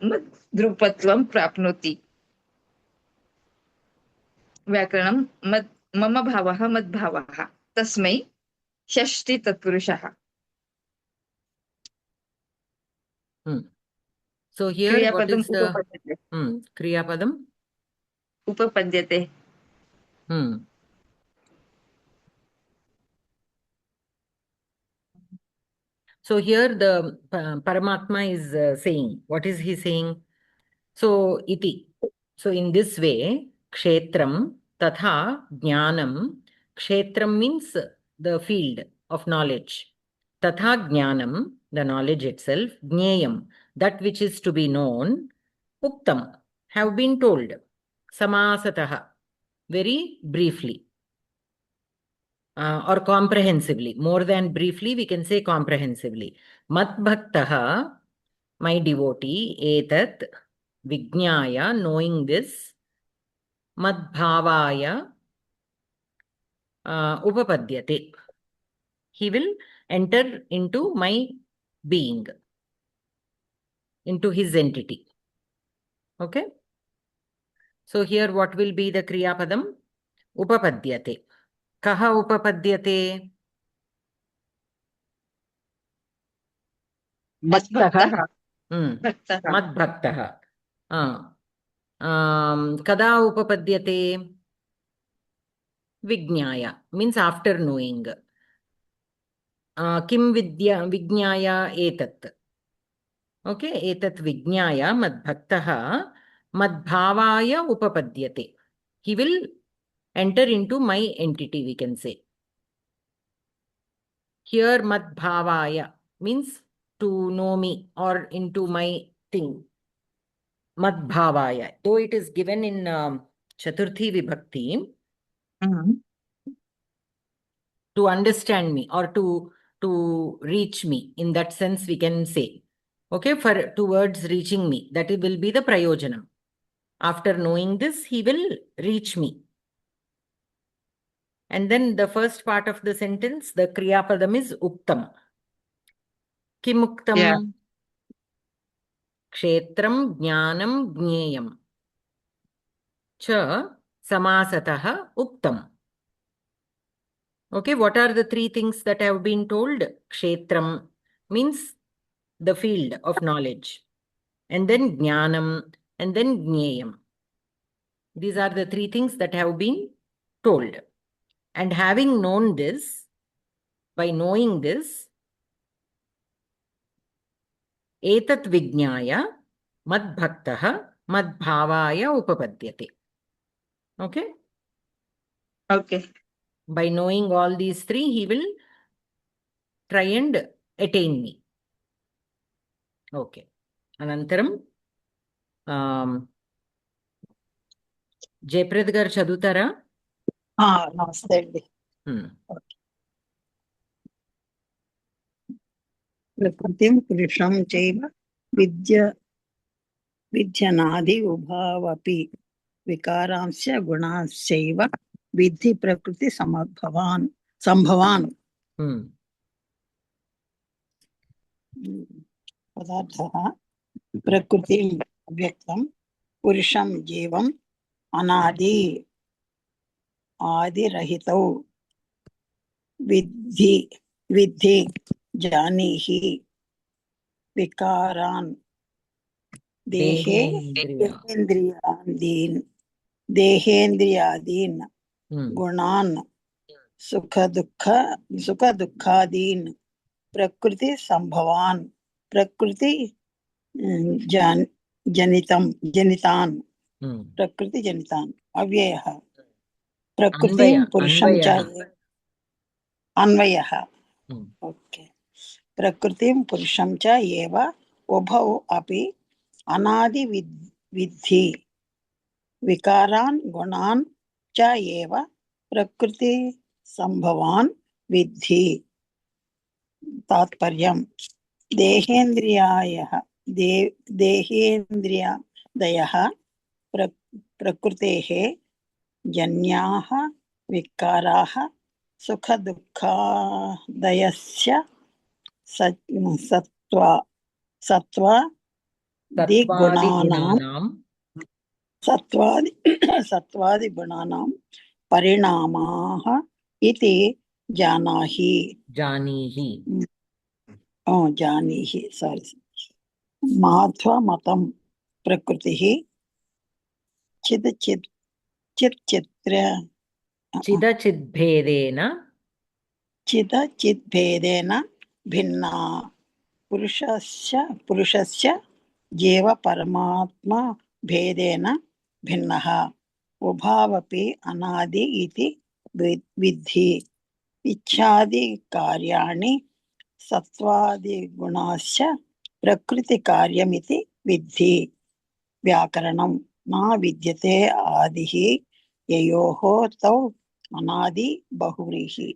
मद्रूपत्वं प्राप्नोति व्याकरणं मम भावः मद्भावः तस्मै षष्ठी तत्पुरुषः So here what is the Kriyapadam? upapadyate. So here the Paramatma is saying, what is he saying? So iti. So in this way, kshetram tatha jnanam. Kshetram means the field of knowledge. Tatha jnanam, the knowledge itself. Jneyam, that which is to be known. Uktam, have been told. Samasataha, very briefly. Or comprehensively. More than briefly, we can say comprehensively. Mat bhaktaha, my devotee, etat vijnaya, knowing this, mad bhavaya upapadyate. He will enter into my being, into his entity. Okay? So here what will be the kriya padam? Upapadyate. Kaha upapadyate? Bhaktaha. Bhaktaha. Mad bhaktaha. Kada upapadyate? Vijnaya, means after knowing. Kim vijnaya etat. Okay, etat vijnaya madbhaktaha madbhavaya upapadyate. He will enter into my entity, we can say. Here madbhavaya means to know me or into my thing. Madbhavaya. Though it is given in Chaturthi Vibhakti, to understand me or to reach me, in that sense we can say. Okay, for towards reaching me, that will be the prayojanam. After knowing this, he will reach me. And then the first part of the sentence, the kriya padam is uktam. Kim uktam? Yeah. Kshetram jnanam jneyam cha samasataha uktam. Okay, what are the three things that have been told? Kshetram means the field of knowledge. And then jnanam, and then jneyam. These are the three things that have been told. And having known this, by knowing this, etat vijnaya mad bhaktaha mad bhavaya upapadyate. Okay? Okay. By knowing all these three, he will try and attain me. Okay. Anantaram, Jayaprad garu chadutara? నమస్తే అండి. ప్రకృతిం పురుషం చైవ విద్యనాది ఉభావపి వికారాంశ గుణాశ్చైవ విద్ధి ప్రకృతి సంభవాన్ పదార్థః ప్రకృతిం అవ్యక్తం పురుషం జీవం ఆదిరహితౌ విద్ధి జానీహి వికారాన్ దేహేంద్రియాదీన్ గుణాన్ సుఖదుఃఖాదీన్ ప్రకృతి సంభవాన్ ప్రకృతి జనితాన్ ప్రకృతి జనితాన్ అవ్యయః ప్రకృతిం పురుషం చ అన్వయః. ఓకే. ప్రకృతిం పురుషం చ ఏవ ఉభౌ అపి అనాది విద్ధి వికారాన్ గుణాన్ చ ఏవ ప్రకృతి సంభవాన్ విద్ధి. తాత్పర్యం దేహేంద్రియాదయః ప్రకృతేః జన్యాః వికారాః సుఖదుఃఖాదయస్య సత్వాదిగుణానాం పరిణామాః ఇతి జానీహి. మాధ్వమతం ప్రకృతిః చిదచిత్ चिच्चित्र चिदचिद्भेदेन चिदचिद्भेदेन भिन्ना पुरुषस्य जीव परमात्मा भेदेन भिन्नः उभावपि अनादि इति विद्धि इच्छादि कार्याणि सत्त्वादिगुणाश्च प्रकृतिकार्यमिति विद्धि व्याकरणं न विद्यते आदिः ययोः तौ अनादि बहुव्रीहिः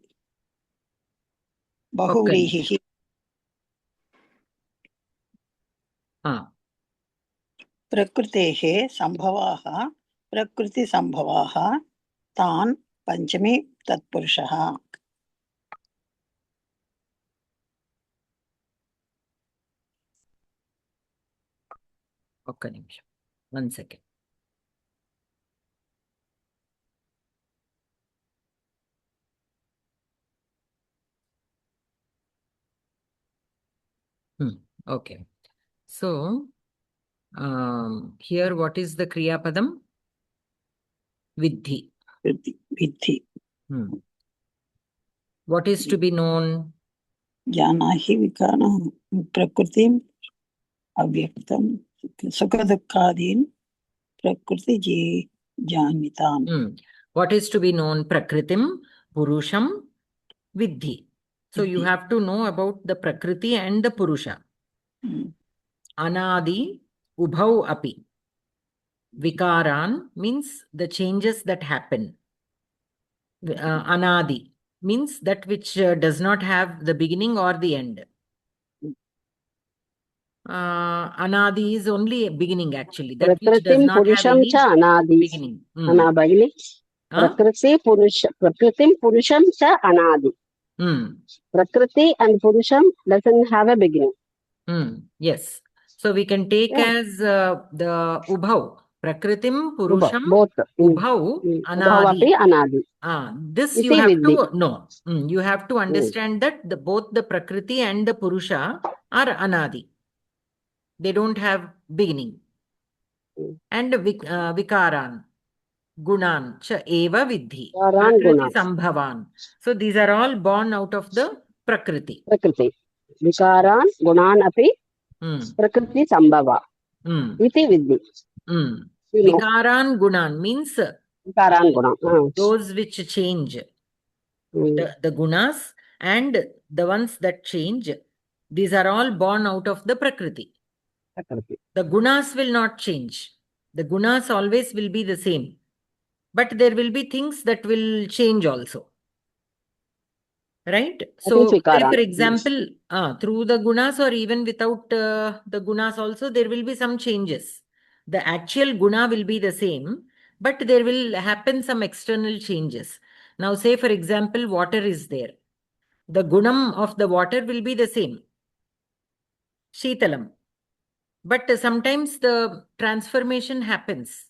प्रकृतेः सम्भवाः प्रकृतिसम्भवाः तान् पञ्चमी तत्पुरुषः ఒక్క నిమిషం 1 second. Okay. So, here what is the Kriya Padam? Viddhi. Viddhi. What is to be known? Janahi vikana prakritim avyaktam sukha-dukkadin prakriti janitam. What is to be known? Prakritim, Purusham, Viddhi. So you have to know about the Prakriti and the Purusha. Anadi, Ubhau api. Vikaran means the changes that happen. Anadi means that which does not have the beginning or the end. Anadi is only a beginning actually. That which does not have any beginning. Prakriti Purusham cha Anadi. Prakriti and Purusham doesn't have a beginning. Yes. So we can take as the Ubhau. Prakritim, Purusham, both. Ubhau, Anadi. Anadi. This you have to know. You have to understand that both the Prakriti and the Purusha are Anadi. They don't have beginning. And Vikaran, Gunan, cha eva Viddhi. Prakriti Sambhavan. So these are all born out of the Prakriti. Vikaran, Gunan api, Prakriti Sambhava. Iti Viddhi. Vikaran Gunan means those which change. The gunas and the ones that change, these are all born out of the Prakriti. The gunas will not change. The gunas always will be the same. But there will be things that will change also. Right? So, say for example, through the gunas or even without the gunas also, there will be some changes. The actual guna will be the same, but there will happen some external changes. Now, say for example, water is there. The gunam of the water will be the same. Shitalam. But sometimes the transformation happens.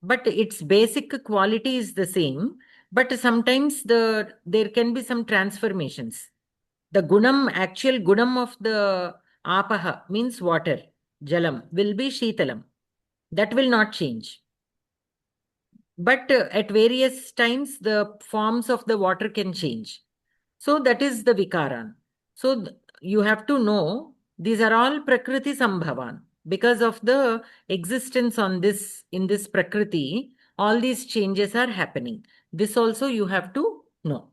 But its basic quality is the same. But sometimes there can be some transformations. The gunam, actual gunam of the apaha means water, jalam, will be shitalam. That will not change. But at various times, the forms of the water can change. So that is the vikaran. So you have to know these are all prakriti sambhavan. Because of the existence in this prakriti, all these changes are happening. This also you have to know.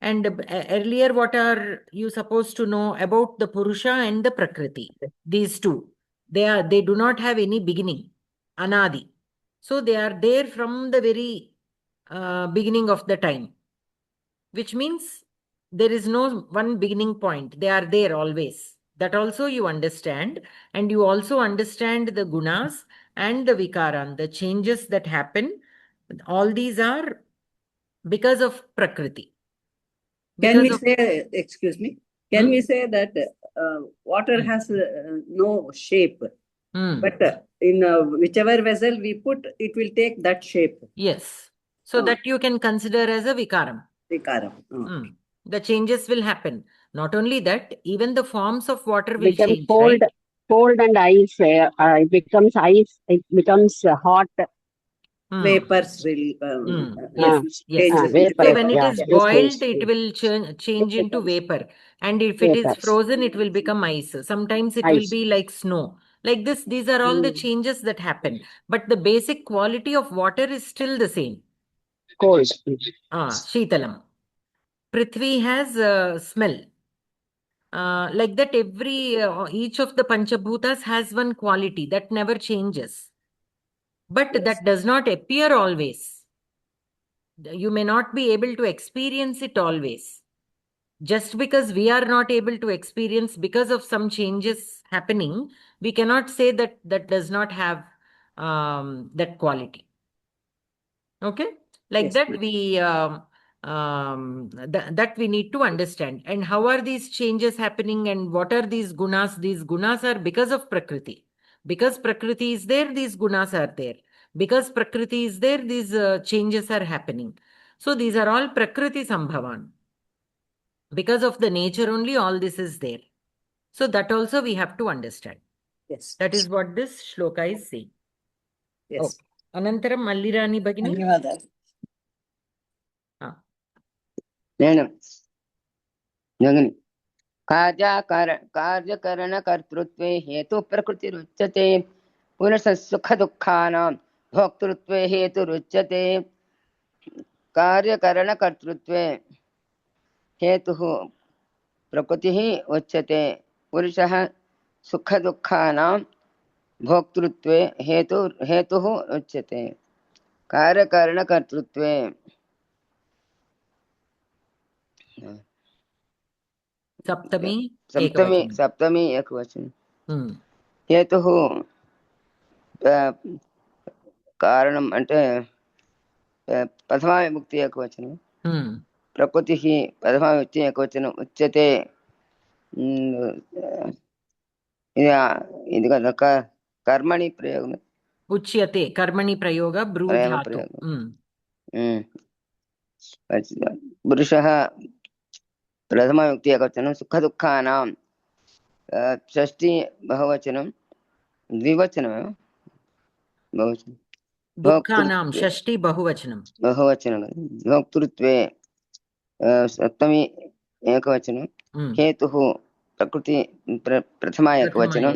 And earlier, what are you supposed to know about the Purusha and the Prakriti? These two. They do not have any beginning. Anadi. So they are there from the very beginning of the time. Which means there is no one beginning point. They are there always. That also you understand. And you also understand the gunas and the vikaran, the changes that happen. All these are because of Prakriti. Can we say, excuse me, can we say that water has no shape, but in whichever vessel we put, it will take that shape? Yes. So that you can consider as a vikaram. Vikaram. The changes will happen. Not only that, even the forms of water will change, cold, right? Cold and ice, it becomes ice, it becomes hot. vapors will Yes, yes. change. Vapor. So when it Yeah, is this boiled, means it will change into vapor. And if it is vapors. frozen, it will become ice. Sometimes it will Ice. be like snow. Like this, these are all the changes that happen. But the basic quality of water is still the same. Cold. Sheetalam. Prithvi has smell. Like that, each of the Panchabhutas has one quality that never changes. But that does not appear always. You may not be able to experience it always. Just because we are not able to experience because of some changes happening, we cannot say that that does not have that quality. Okay? Like Yes, that, ma'am. that we need to understand. And how are these changes happening and what are these gunas? These gunas are because of Prakriti. Because Prakriti is there, these gunas are there. Because Prakriti is there, these changes are happening. So these are all Prakriti Sambhavan. Because of the nature only, all this is there. So that also we have to understand. Yes. That is what this shloka is saying. Yes. Okay. Anantaram Mallirani Bhagini. ధన్యవాదాలు. నేను कार्यकरणकर्तृत्वे हेतु प्रकृतिरुच्यते पुनः सुख दुःखानां भोक्तृत्वे हेतुरुच्यते कार्यकरणकर्तृत्वे हेतुः प्रकृतिः उच्यते पुरुषः सुख दुःखानां भोक्तृत्वे हेतुः उच्यते कार्यकरणकर्तृत्वे सप्तमी एकवचन हेतुः कारणं అంటే प्रथमा विभक्ति एकवचनं प्रकृतिः प्रथमा विभक्ति एकवचनं उच्यते ఇది కదా कर्मणि प्रयोगं उच्यते कर्मणि प्रयोग ब्रूधातु पुरुषः प्रथमा विभक्ति एकवचनं सुख दुःखानां षष्ठी बहुवचनं द्विवचनमेव बहुवचनं दुःखानां षष्ठी बहुवचनं भोक्तृत्वे सप्तमी एकवचनं हेतुः प्रकृति प्रथमा एकवचनं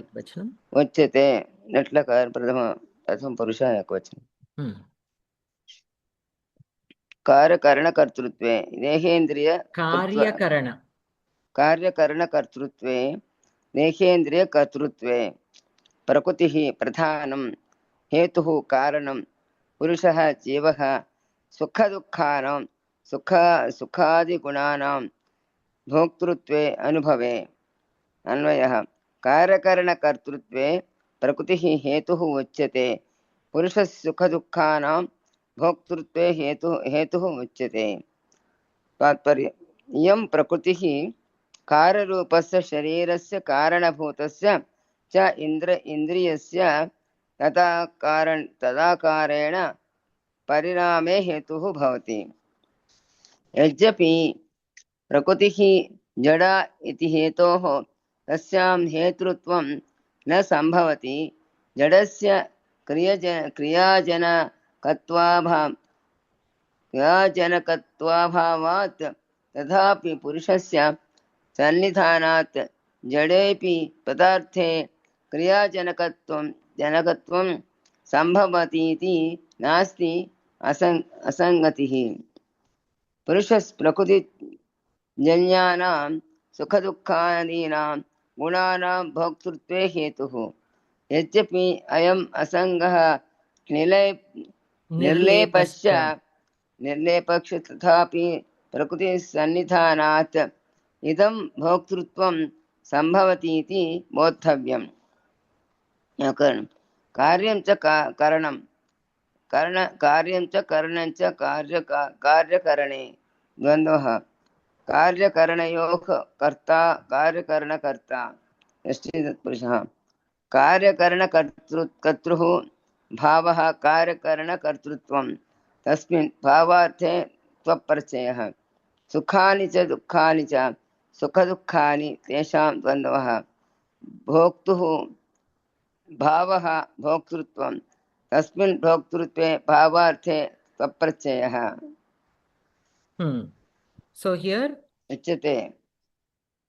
उच्यते नट्लकार प्रथम पुरुष एकवचनं कार्यकरणकर्तृत्वे देहेन्द्रिय कार्यकरणकर्तृत्वे देहेन्द्रियकर्तृत्वे प्रकृतिः प्रधानं हेतुः कारणं पुरुषः जीवः सुखदुःखानां सुखादिगुणानां भोक्तृत्वे अनुभवे अन्वयः कार्यकरणकर्तृत्वे प्रकृतिः हेतुः उच्यते पुरुषः सुखदुःखानां भोक्तृत्वे हेतुः उच्यते तात्पर्य इयं प्रकृतिः काररूपस्य शरीरस्य कारणभूतस्य च इन्द्रियस्य तदाकारेण परिणामे हेतुः भवति यद्यपि प्रकृतिः जडा इति हेतोः तस्यां हेतृत्वं न सम्भवति जडस्य क्रियाजनकत्वाभावात् तथापि पुरुषस्य सन्निधानात् जडेऽपि पदार्थे क्रियाजनकत्वं सम्भवतीति नास्ति असङ्गतिः पुरुषप्रकृतिजन्यानां सुखदुःखादीनां गुणानां भोक्तृत्वे हेतुः यद्यपि अयम् असङ्गः निर्लेपश्च तथापि प्रकृतिसन्निधानात् इदं भोक्तृत्वं सम्भवतीति बोद्धव्यम् कार्यं च करणं कार्यं च करणं च कार्यकरणे द्वन्द्वः कार्यकरणयोः कर्ता कार्यकरणकर्ता षष्ठीतत्पुरुषः कार्यकरणकर्तृः भावः कार्यकरणकर्तृत्वं तस्मिन् भावार्थे त्वप्रत्ययः सुखानि च दुःखानि च सुखदुःखानि तेषां द्वन्द्वः भोक्तुः भावः भोक्तृत्वं तस्मिन् भोक्तृत्वे भावार्थे त्वप्रत्ययः So here उच्यते.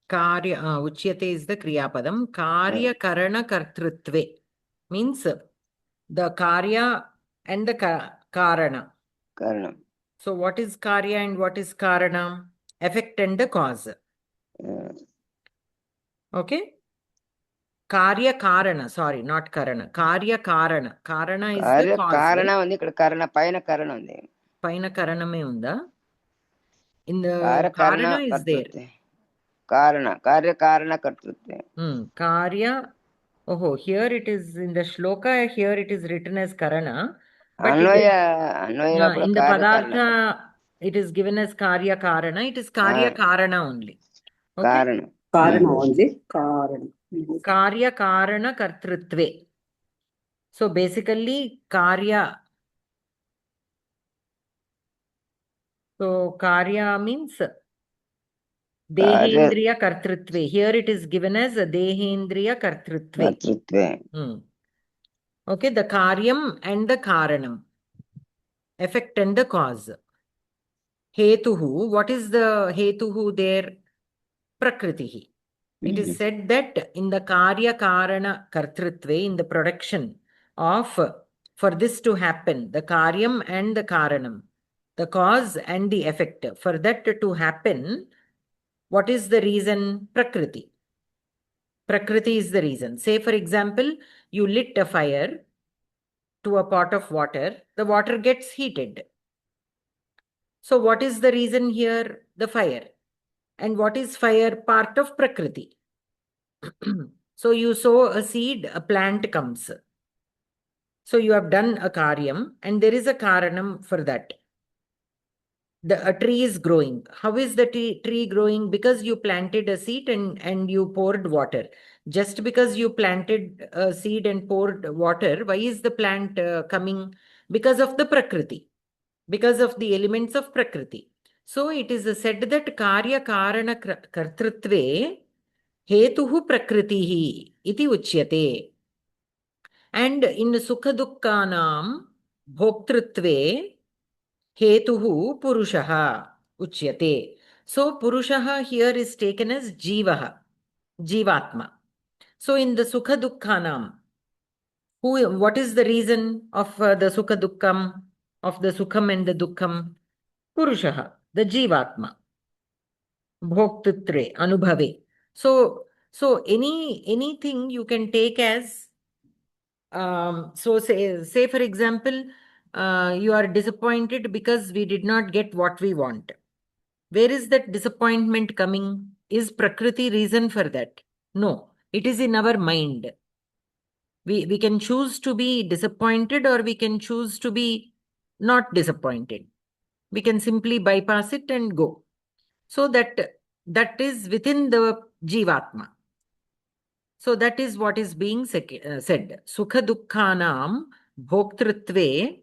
Karya, Uchyate is the Kriyapadam. Karya Karana Kartrutve means the Karya and the Karana. Karanam. So what is Karya and what is Karana? Effect and the cause. Okay? Karya Karana, sorry, not Karana. Karya Karana. Karana is the cause. Karana undi ikkada karana paina karana undi. Paina Karaname unda. In the Karana is there. Karana, Karya Karana Kartrutve. Karya. Oh, here it is in the shloka, here it is written as Karana. But Anvaya in the Padartha, it is given as Karya Karana. It is Karya Karana only. Okay? Karana. Karana only. Karana. Karya Karana Kartrutve. So basically, Karya. So Karya means Dehendriya Kartrutve. Here it is given as Dehendriya Kartrutve. Okay, the Karyam and the Karanam. Effect and the cause. Hetuhu. What is the Hetuhu there? Prakritihi. It is said that in the Karya Karana Kartrutve, in the production of, for this to happen, the Karyam and the Karanam, the cause and the effect, for that to happen, what is the reason? Prakriti. Prakriti is the reason. Say, for example, you lit a fire to a pot of water, the water gets heated. So what is the reason here? The fire. And what is fire? Part of Prakriti. So you sow a seed, a plant comes. So you have done a karyam and there is a karanam for that. A tree is growing. How is the tree growing? Because you planted a seed and you poured water. Just because you planted a seed and poured water, why is the plant coming? Because of the Prakriti. Because of the elements of Prakriti. So it is said that Karya Karana Kartrutve Hetuhu Prakritihi iti uchyate. And in Sukha Dukkhanam Bhoktrutve Hetuhu Purushaha uchyate. So Purushaha here is taken as Jivaha, Jivatma. So in the Sukha Dukkhanam, what is the reason of the Sukha Dukkham, of the Sukham and the Dukkham? Purushaha, the Jivatma. Bhoktutre, Anubhave. So anything you can take as, so say for example, you are disappointed because we did not get what we want. Where is that disappointment coming? Is Prakriti reason for that? No, it is in our mind. We can choose to be disappointed or we can choose to be not disappointed. We can simply bypass it and go. So that is within the Jivatma. So that is what is being said. Sukha Dukkhanam Bhoktrutve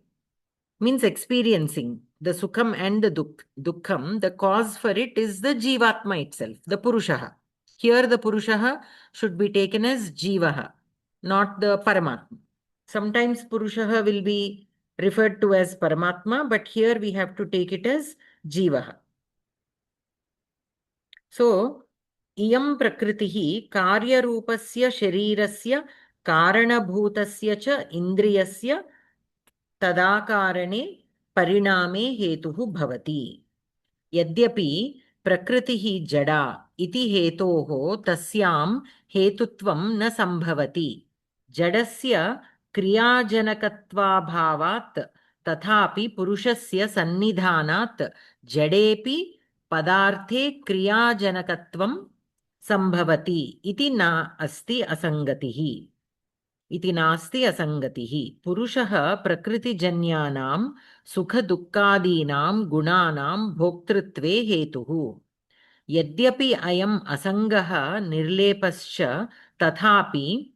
means experiencing the Sukham and the Dukkham. The cause for it is the Jivatma itself, the Purushaha. Here the Purushaha should be taken as Jivaha, not the Paramatma. Sometimes Purushaha will be referred to as Paramatma, but here we have to take it as Jivaha. So, Iyam Prakritihi Karyarupasya Sharirasya Karanabhutasya cha Indriyasya Tadakarane Pariname Hetuhu Bhavati. Yadyapi Prakritihi Jada iti hetoho tasyam hetutvam na sambhavati. Jadasya kriyajanakatva bhavat tathapi purushasya sannidhanat jadepi padarthe kriyajanakatvam sambhavati iti na asti asangatihi. Iti nasti asangatihi. Purushaha prakritijanyānām sukha-dukkādīnām gunānām bhoktrutve hetuhu. Yadyapi ayam asangaha nirlepascha tathapi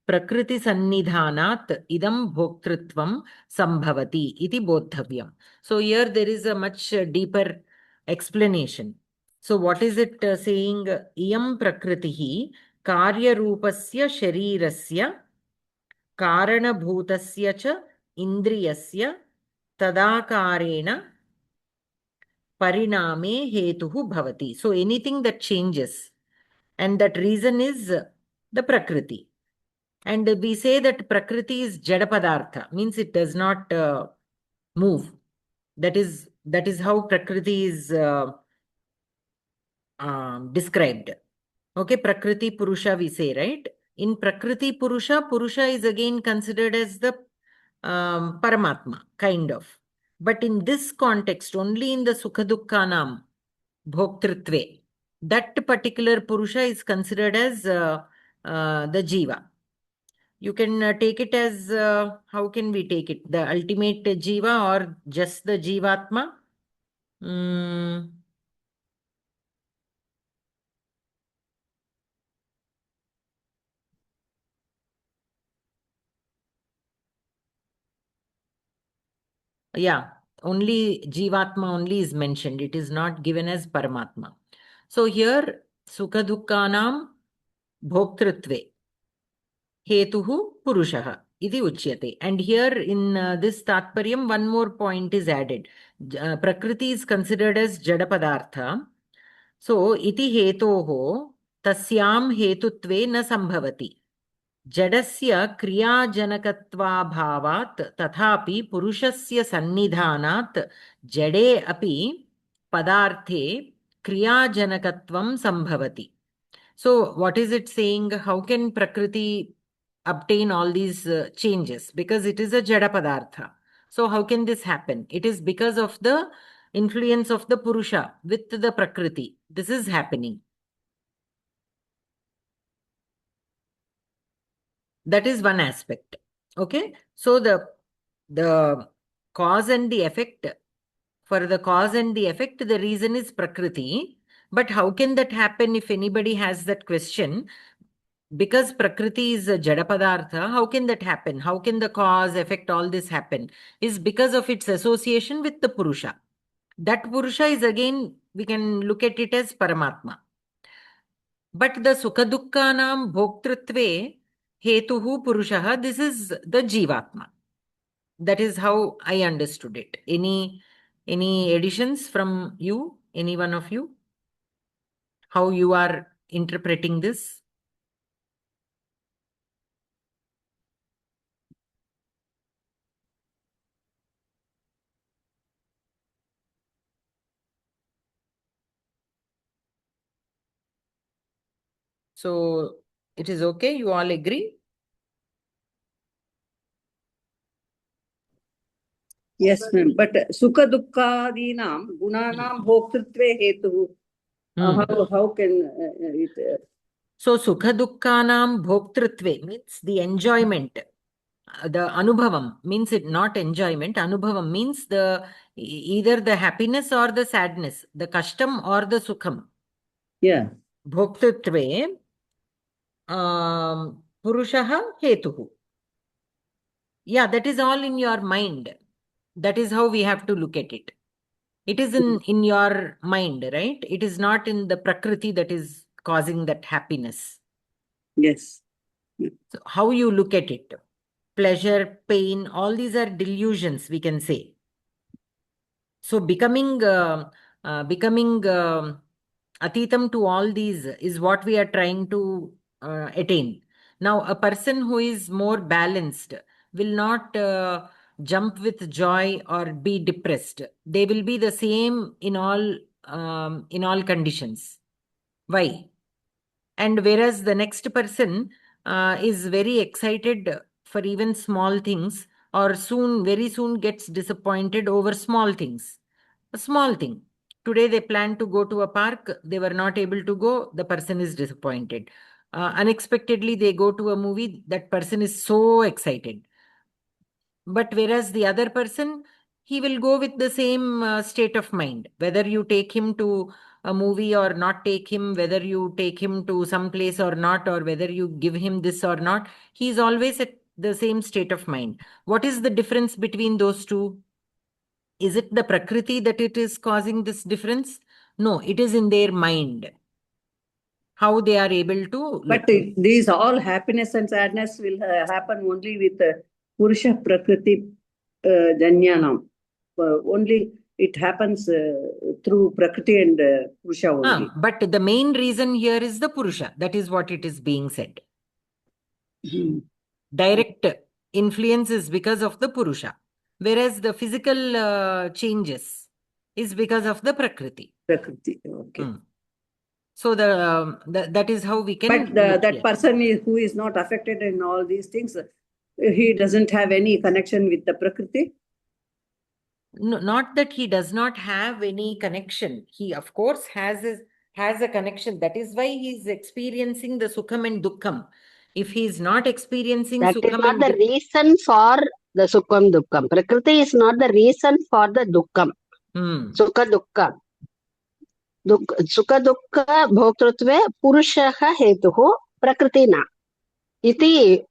prakriti sannidhanat idam bhoktrutvam sambhavati iti bodhavyam. So here there is a much deeper explanation. So what is it saying? Iyam prakritihi karya rupasya sharirasya karanabhutasya cha indriyasya tadakarena pariname hetuhu bhavati. So anything that changes, and that reason is the Prakriti. And we say that Prakriti is Jada Padartha, means it does not move. That is how Prakriti is described. Okay, Prakriti Purusha we say, right? In Prakriti Purusha, Purusha is again considered as the Paramatma, kind of. But in this context, only in the Sukha Dukkhanam, Bhoktritve, that particular Purusha is considered as the Jiva. You can take it as, how can we take it? The ultimate Jiva or just the Jivatma? Yeah, only Jivatma only is mentioned. It is not given as Paramatma. So here, Sukha Dukkhanam Bhoktritve Hetuhu Purushaha iti uchyate. And here in this Tatparyam, one more point is added. Prakriti is considered as Jada Padartha. So, iti hetoho tasyam hetutve na sambhavati. Jadasya kriyajanakatva tathapi purushasya sannidhanat jade api padarthe kriyajanakatvam sambhavati. So, what is it saying? How can Prakriti obtain all these changes? Because it is a Jada Padartha. So, how can this happen? It is because of the influence of the Purusha with the Prakriti. This is happening. That is one aspect. Okay. So, the cause and the effect, for the cause and the effect, the reason is Prakriti. But how can that happen? If anybody has that question, because Prakriti is a Jada Padartha, how can that happen? How can the cause, effect, all this happen? Is because of its association with the Purusha. That Purusha is again, we can look at it as Paramatma. But the Sukha Dukkhanam Bhoktritve Hetuhu Purushaha, this is the Jivatma. That is how I understood it. Any additions from you? Any one of you? How you are interpreting this? So it is okay? You all agree? Yes, ma'am. But Sukha Dukkadinam Gunanam Bhoktritve Hetu. How can it? So Sukha Dukkhanam Bhoktritve means the enjoyment. The Anubhavam means it not enjoyment. Anubhavam means the either the happiness or the sadness, the kashtam or the sukham. Yeah. Bhoktritve Purushaha Hetuhu. Yeah, that is all in your mind. That is how we have to look at it. It is in your mind, right? It is not in the Prakriti that is causing that happiness. Yes. So how you look at it. Pleasure, pain, all these are delusions, we can say. So becoming atitam to all these is what we are trying to attain. Now, a person who is more balanced will not jump with joy or be depressed. They will be the same in all conditions. Why? And whereas the next person is very excited for even small things, or very soon gets disappointed over small things. A small thing. Today they plan to go to a park, they were not able to go, the person is disappointed. Unexpectedly they go to a movie, that person is so excited. But whereas the other person, he will go with the same state of mind. Whether you take him to a movie or not take him, whether you take him to some place or not, or whether you give him this or not, he is always at the same state of mind. What is the difference between those two? Is it the Prakriti that it is causing this difference? No, it is in their mind. How they are able to. But these all happiness and sadness will happen only with Purusha Prakriti Janyanam. Only it happens through Prakriti and Purusha only. But the main reason here is the Purusha. That is what it is being said. Direct influence is because of the Purusha, whereas the physical changes is because of the Prakriti. Prakriti, okay. So that is how we can. But that person who is not affected in all these things, he doesn't have any connection with the Prakriti? No, not that he does not have any connection. He, of course, has a connection. That is why he is experiencing the Sukham and Dukkham. If he is not experiencing that Sukham is not and the reason for the Sukham Dukkham. Prakriti is not the reason for the Dukkham. Sukha Dukkha. Sukha Dukkha Bhoktritve Purushaha Hetuhu Prakriti na. Iti,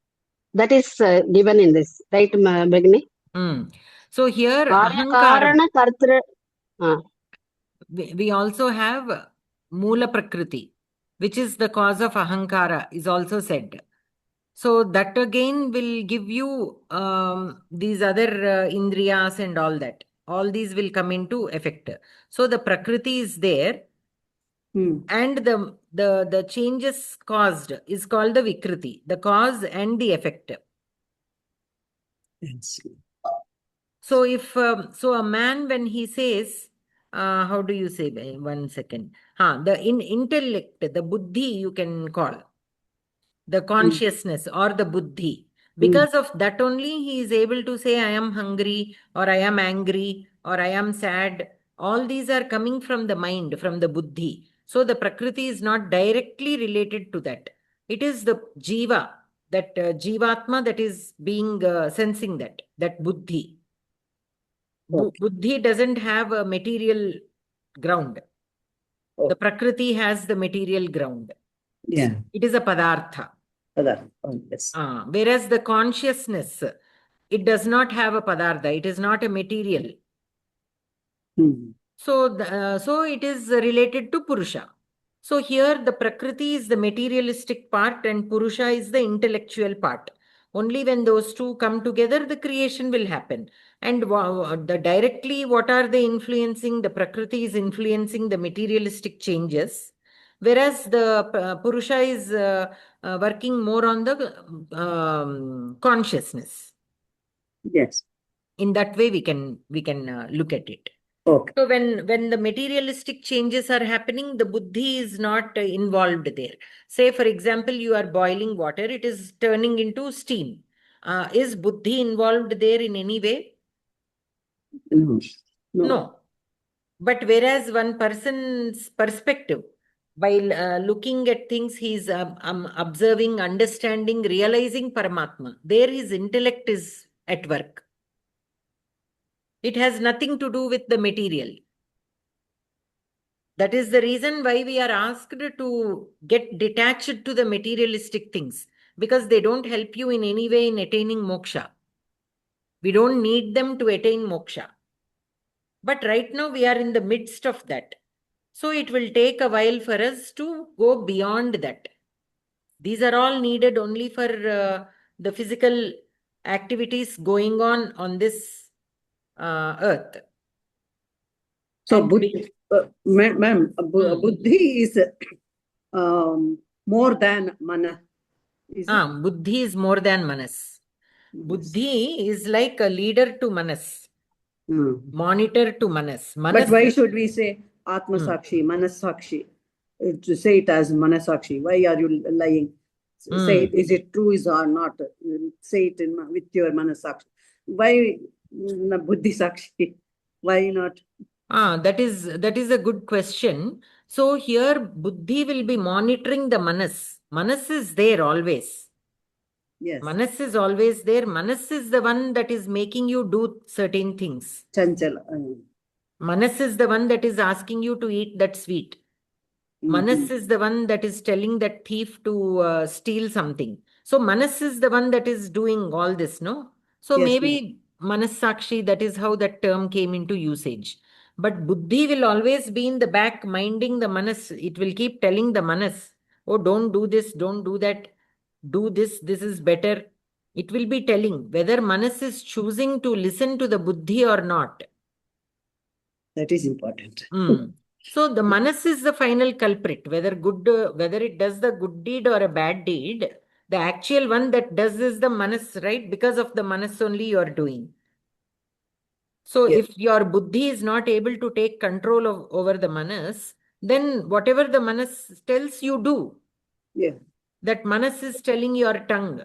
that is given in this, right, Bhagini? So here, Karana Kartra. We also have Mula Prakriti, which is the cause of Ahankara, is also said. So that again will give you these other Indriyas and all that. All these will come into effect. So the Prakriti is there. And the changes caused is called the Vikriti, the cause and the effect. Yes. So if so, a man, when he says, how do you say? 1 second. The intellect, the buddhi, you can call the consciousness or the buddhi. Because of that only, he is able to say, I am hungry, or I am angry, or I am sad. All these are coming from the mind, from the buddhi. So the Prakriti is not directly related to that. It is the jiva, that jivatma that is being sensing that buddhi. Buddhi doesn't have a material ground. The Prakriti has the material ground. Yeah. It is a padartha. Yes. Whereas the consciousness, it does not have a padartha. It is not a material. So it is related to Purusha. So here the Prakriti is the materialistic part and Purusha is the intellectual part. Only when those two come together, the creation will happen. And directly, what are they influencing? The Prakriti is influencing the materialistic changes, whereas the Purusha is working more on the consciousness. Yes. In that way, we can look at it. Okay. So when the materialistic changes are happening, the buddhi is not involved there. Say, for example, you are boiling water, it is turning into steam. Is buddhi involved there in any way? No. But whereas one person's perspective, while looking at things, he is observing, understanding, realizing Paramatma. There his intellect is at work. It has nothing to do with the material. That is the reason why we are asked to get detached to the materialistic things, because they don't help you in any way in attaining moksha. We don't need them to attain moksha. But right now we are in the midst of that. So it will take a while for us to go beyond that. These are all needed only for the physical activities going on this earth. So, ma'am, buddhi is more than manas. Buddhi is more than manas. Buddhi is like a leader to manas, monitor to manas. But why should we say Atma Sakshi, Manas Sakshi? To say it as Manas Sakshi. Why are you lying? Say it, is it true is or not? Say it with your Manas Sakshi. Why Buddhi Sakshi? Why not? That is a good question. So here buddhi will be monitoring the manas. Manas is there always. Yes. Manas is always there. Manas is the one that is making you do certain things. Chanchala. Manas is the one that is asking you to eat that sweet. Manas is the one that is telling that thief to steal something. So Manas is the one that is doing all this, no? So Yes, maybe Manas Sakshi, that is how that term came into usage. But Buddhi will always be in the back minding the Manas. It will keep telling the Manas, oh, don't do this, don't do that, do this, this is better. It will be telling whether Manas is choosing to listen to the Buddhi or not. That is important. So the Manas is the final culprit, whether it does the good deed or a bad deed. The actual one that does is the Manas, right? Because of the Manas only you are doing. So Yes. if your Buddhi is not able to take control over the Manas, then whatever the Manas tells you do. Yeah. That Manas is telling your tongue,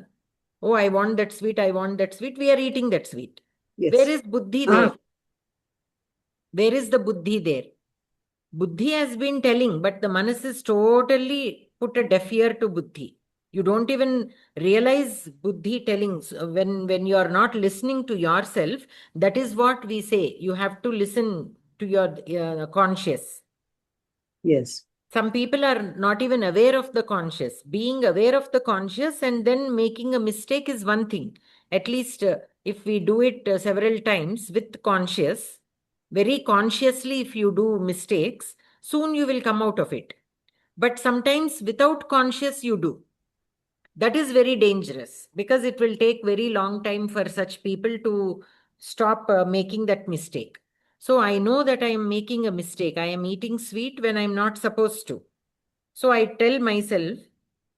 oh, I want that sweet, I want that sweet. We are eating that sweet. Yes. Where is Buddhi there? Where is the Buddhi there? Buddhi has been telling, but the Manas is totally put a deaf ear to Buddhi. You don't even realize Buddhi telling. When you are not listening to yourself, that is what we say. You have to listen to your conscious. Yes. Some people are not even aware of the conscious. Being aware of the conscious and then making a mistake is one thing. At least if we do it several times with conscious, very consciously, if you do mistakes, soon you will come out of it. But sometimes without conscious you do. That is very dangerous because it will take very long time for such people to stop making that mistake. So I know that I am making a mistake. I am eating sweet when I am not supposed to. So I tell myself,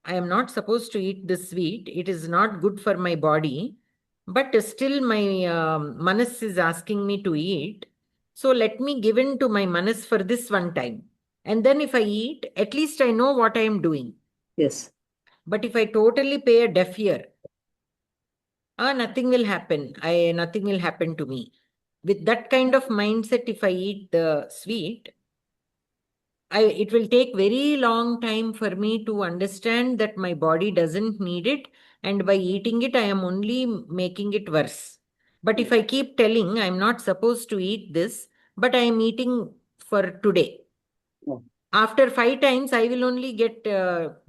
I am not supposed to eat this sweet. It is not good for my body. But still my manas is asking me to eat. So let me give in to my manas for this one time. And then if I eat, at least I know what I am doing. Yes. But if I totally pay a deaf ear, nothing will happen. Nothing will happen to me. With that kind of mindset, if I eat the sweet, it will take very long time for me to understand that my body doesn't need it. And by eating it, I am only making it worse. But if I keep telling I'm not supposed to eat this, but I am eating for today. After 5 times, I will only get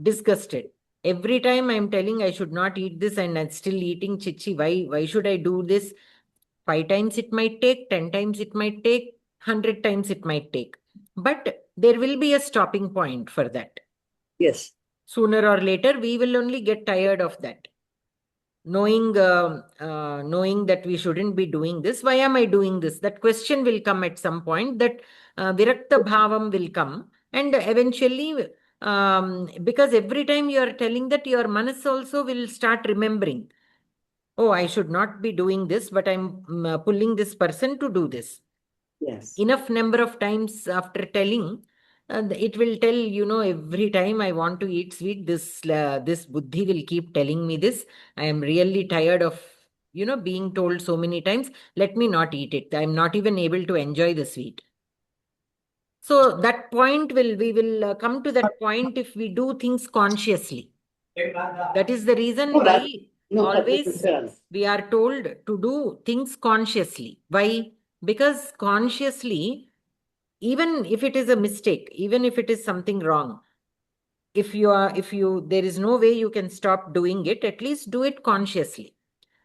disgusted. Every time I'm telling I should not eat this and I'm still eating chichi. Why should I do this? 5 times it might take, 10 times it might take, 100 times it might take. But there will be a stopping point for that. Yes. Sooner or later, we will only get tired of that. Knowing that we shouldn't be doing this. Why am I doing this? That question will come at some point, that virakta bhavam will come. And eventually, because every time you are telling that, your manas also will start remembering. Oh, I should not be doing this, but I'm pulling this person to do this. Yes. Enough number of times after telling, it will tell, every time I want to eat sweet, this Buddhi will keep telling me this. I am really tired of, being told so many times, let me not eat it. I'm not even able to enjoy the sweet. So that point we will come to that point if we do things consciously. That is the reason why always we are told to do things consciously. Why? Because consciously, even if it is a mistake, even if it is something wrong, there is no way you can stop doing it, at least do it consciously.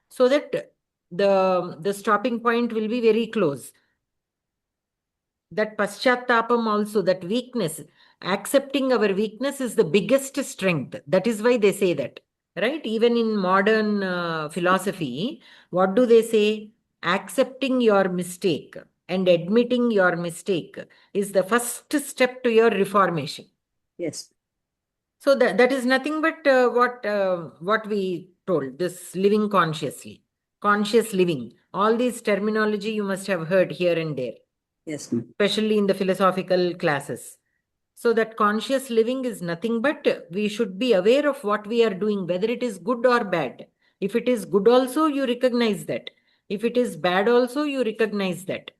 So that the stopping point will be very close. That paschatapam also, that weakness, accepting our weakness is the biggest strength. That is why they say that, right? Even in modern philosophy, what do they say? Accepting your mistake and admitting your mistake is the first step to your reformation. Yes. So that is nothing but what we told, this living consciously, conscious living. All these terminology you must have heard here and there. Yes. Especially in the philosophical classes. So that conscious living is nothing but we should be aware of what we are doing, whether it is good or bad. If it is good also, you recognize that. If it is bad also, you recognize that.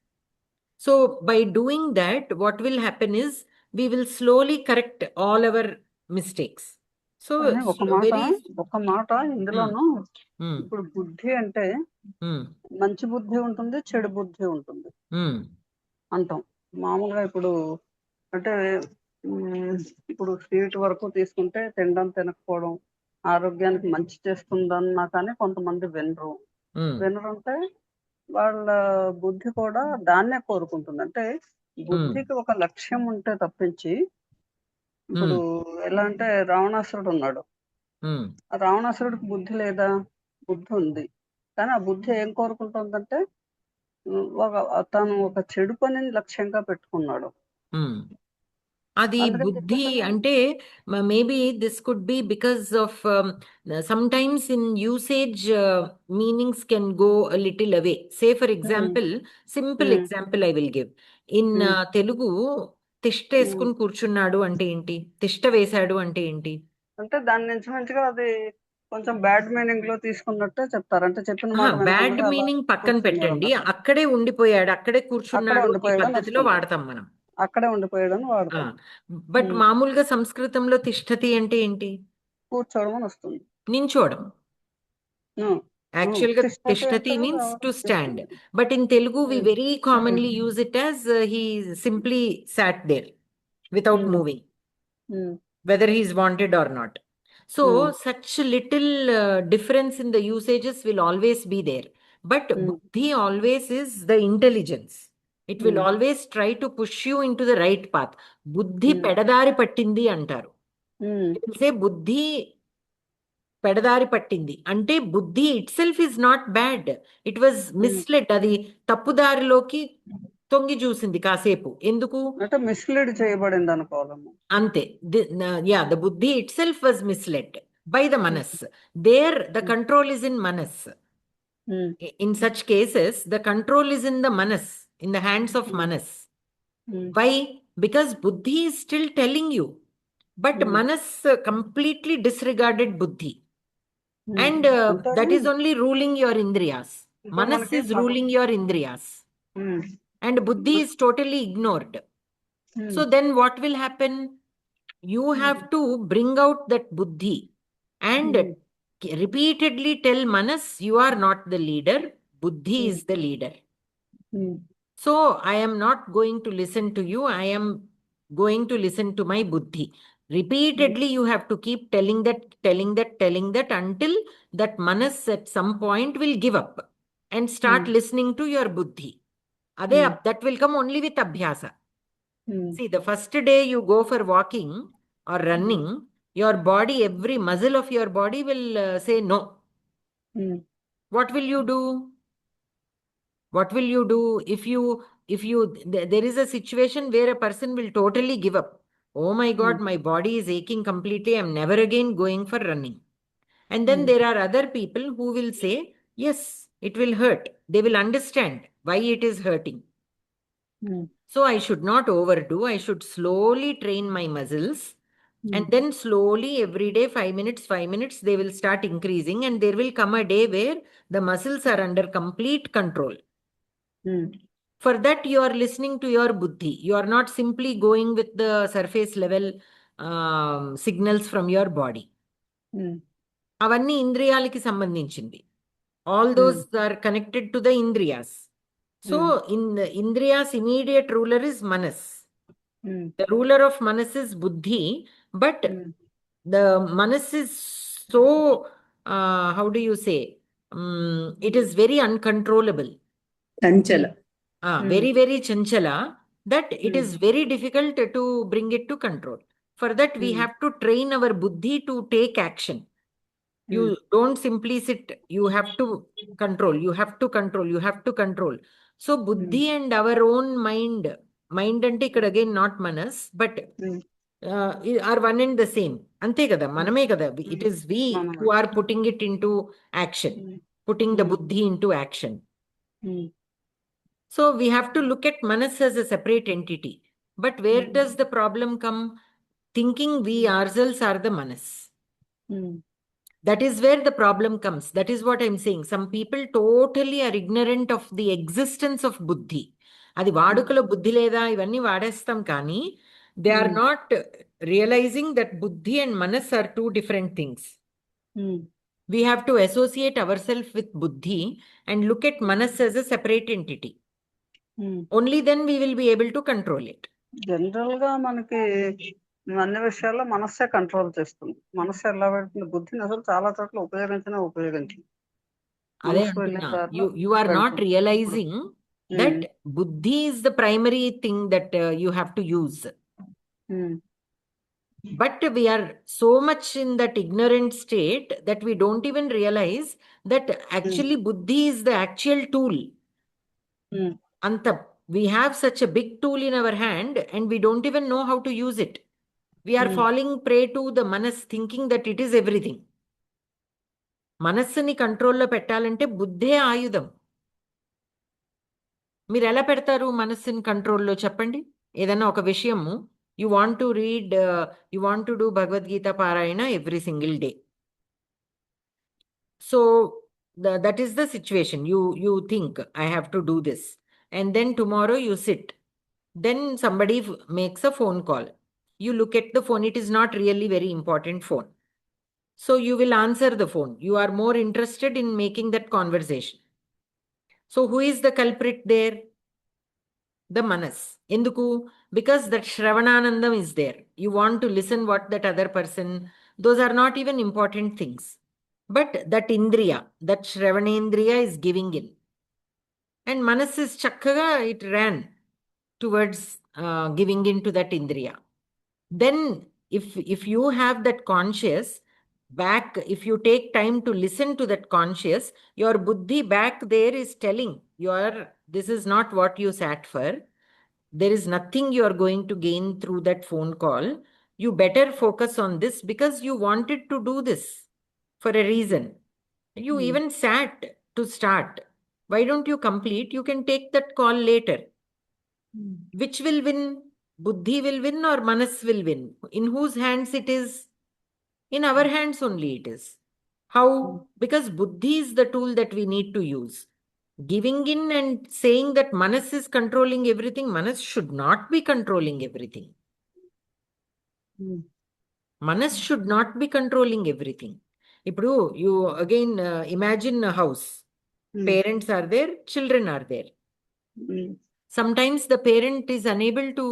So by doing that, what will happen is we will slowly correct all our mistakes. So ఒక మాట ఇందులోను ఇప్పుడు బుద్ధి అంటే మంచి బుద్ధి ఉంటుంది, చెడు బుద్ధి ఉంటుంది అంటాం. మామూలుగా ఇప్పుడు అంటే ఇప్పుడు స్వీట్ వరకు తీసుకుంటే తినడం తినకపోవడం ఆరోగ్యానికి మంచి చేస్తుందన్నా కానీ కొంతమంది వినరంటే వాళ్ళ బుద్ధి కూడా దాన్నే కోరుకుంటుంది. అంటే బుద్ధికి ఒక లక్ష్యం ఉంటే తప్పించి, ఇప్పుడు ఎలా అంటే రావణాసురుడు ఉన్నాడు, ఆ రావణాసురుడికి బుద్ధి లేదా? బుద్ధి ఉంది. కానీ ఆ బుద్ధి ఏం కోరుకుంటుందంటే తను ఒక చెడు పనిని లక్ష్యంగా పెట్టుకున్నాడు. అది బుద్ధి అంటే maybe this could be because of sometimes in usage meanings can go a little away. Say for example, simple example I will give. In Telugu తిష్ట వేసుకుని కూర్చున్నాడు అంటే ఏంటి? తిష్ట వేశాడు అంటే ఏంటి? అంటే దాని నుంచి మంచిగా అది కొంచెం బ్యాడ్ మీనింగ్ లో తీసుకున్నట్టే చెప్తారు. అంటే చెప్పిన మాట బ్యాడ్ మీనింగ్ పక్కన పెట్టండి, అక్కడే ఉండిపోయాడు, అక్కడే కూర్చున్నాడు ఈ పద్ధతిలో వాడతాం మనం. అక్కడే ఉండిపోయాడని వాడతాం. బట్ మామూలుగా సంస్కృతంలో తిష్టతి అంటే ఏంటి? కూర్చోవడం అని వస్తుంది. నించోవడం. యాక్చువల్ గా తిష్టతి means to stand. But in Telugu we very commonly use it as he simply sat there without moving, whether he is wanted or not. So such little difference in the usages will always be there. But buddhi always is the intelligence. It will always try to push you into the right path. Buddhi pedadari pattindi antaru. It will say buddhi pedadari pattindi. Ante buddhi itself is not bad. It was misled. Adi tappudariloki తొంగి చూసింది కాసేపు. ఎందుకు అంటే mislead చేయబడింది అనుకోవాలమ్మా. అంతే. The buddhi itself was misled by the manas. There the control is in manas. In such cases the control is in the manas, in the hands of manas. Why? Because buddhi is still telling you, but manas completely disregarded buddhi. And that is only ruling your indriyas. Manas is ruling your indriyas. And buddhi is totally ignored. So then what will happen? You have to bring out that buddhi and repeatedly tell manas, you are not the leader, buddhi is the leader. So I am not going to listen to you, I am going to listen to my buddhi. Repeatedly you have to keep telling that until that manas at some point will give up and start listening to your buddhi. That will come only with abhyasa. See, the first day you go for walking or running, your body, every muscle of your body will say no. What will you do? What will you do if there is a situation where a person will totally give up? Oh my God, my body is aching completely, I'm never again going for running. And then there are other people who will say, yes, it will hurt. They will understand why it is hurting. So I should not overdo. I should slowly train my muscles. And then slowly every day 5 minutes, they will start increasing. And there will come a day where the muscles are under complete control. For that, you are listening to your buddhi. You are not simply going with the surface level signals from your body. Avanni indriyaliki sambandhinchindi. All those are connected to the indriyas. So in the indriyas, immediate ruler is manas. The ruler of manas is buddhi, but the manas is so, how do you say, it is very uncontrollable. Chanchala. Very, very chanchala, that it is very difficult to bring it to control. For that, we have to train our buddhi to take action. You don't simply sit. You have to control. You have to control. You have to control. So buddhi and our own mind ante ikkada again not manas, but are one and the same. Ante kada, maname kada. It is we who are putting it into action, putting the buddhi into action. So we have to look at manas as a separate entity. But where does the problem come? Thinking we ourselves are the manas. That is where the problem comes. That is what I'm saying. Some people totally are ignorant of the existence of buddhi. Adi vaadukalo buddhi leda ivanni vaadestam kani they are not realizing that buddhi and manas are two different things. We have to associate ourselves with buddhi and look at manas as a separate entity. Only then we will be able to control it. General గా మనకి అన్ని విషయాల్లో మనస్సే control చేస్తుంది. మనస్సు ఎలా పెడుతుంది? బుద్ధిని అసలు చాలా చోట్ల ఉపయోగించింది. You are not realizing that buddhi is the primary thing that you have to use. But we are so much in that ignorant state that we don't even realize that actually buddhi is the actual tool. Anta, we have such a big tool in our hand and we don't even know how to use it. We are falling prey to the manas, thinking that it is everything. మనస్సుని కంట్రోల్లో పెట్టాలంటే బుద్ధే ఆయుధం. మీరు ఎలా పెడతారు మనస్సుని కంట్రోల్లో చెప్పండి? ఏదైనా ఒక విషయము you want to read, you want to do Bhagavad Gita parayana every single day. So that is the situation. You think I have to do this, and then tomorrow you sit. Then somebody makes a phone call. You look at the phone. It is not really very important phone. So you will answer the phone. You are more interested in making that conversation. So who is the culprit there? The manas. Enduku? Because that Shravananandam is there. You want to listen what that other person, those are not even important things. But that indriya, that Shravanendriya is giving in. And manas is chakkaga, it ran towards giving in to that indriya. Then if you have that conscious back, if you take time to listen to that conscious, your buddhi back there is telling this is not what you sat for. There is nothing you are going to gain through that phone call. You better focus on this because you wanted to do this for a reason. You even sat to start. Why don't you complete? You can take that call later. Which will win? Buddhi will win or manas will win? In whose hands it is? In our hands only it is. How? Because buddhi is the tool that we need to use. Giving in and saying that manas is controlling everything, manas should not be controlling everything. Manas should not be controlling everything. Ippudu you again imagine a house. Parents are there, children are there. Sometimes the parent is unable to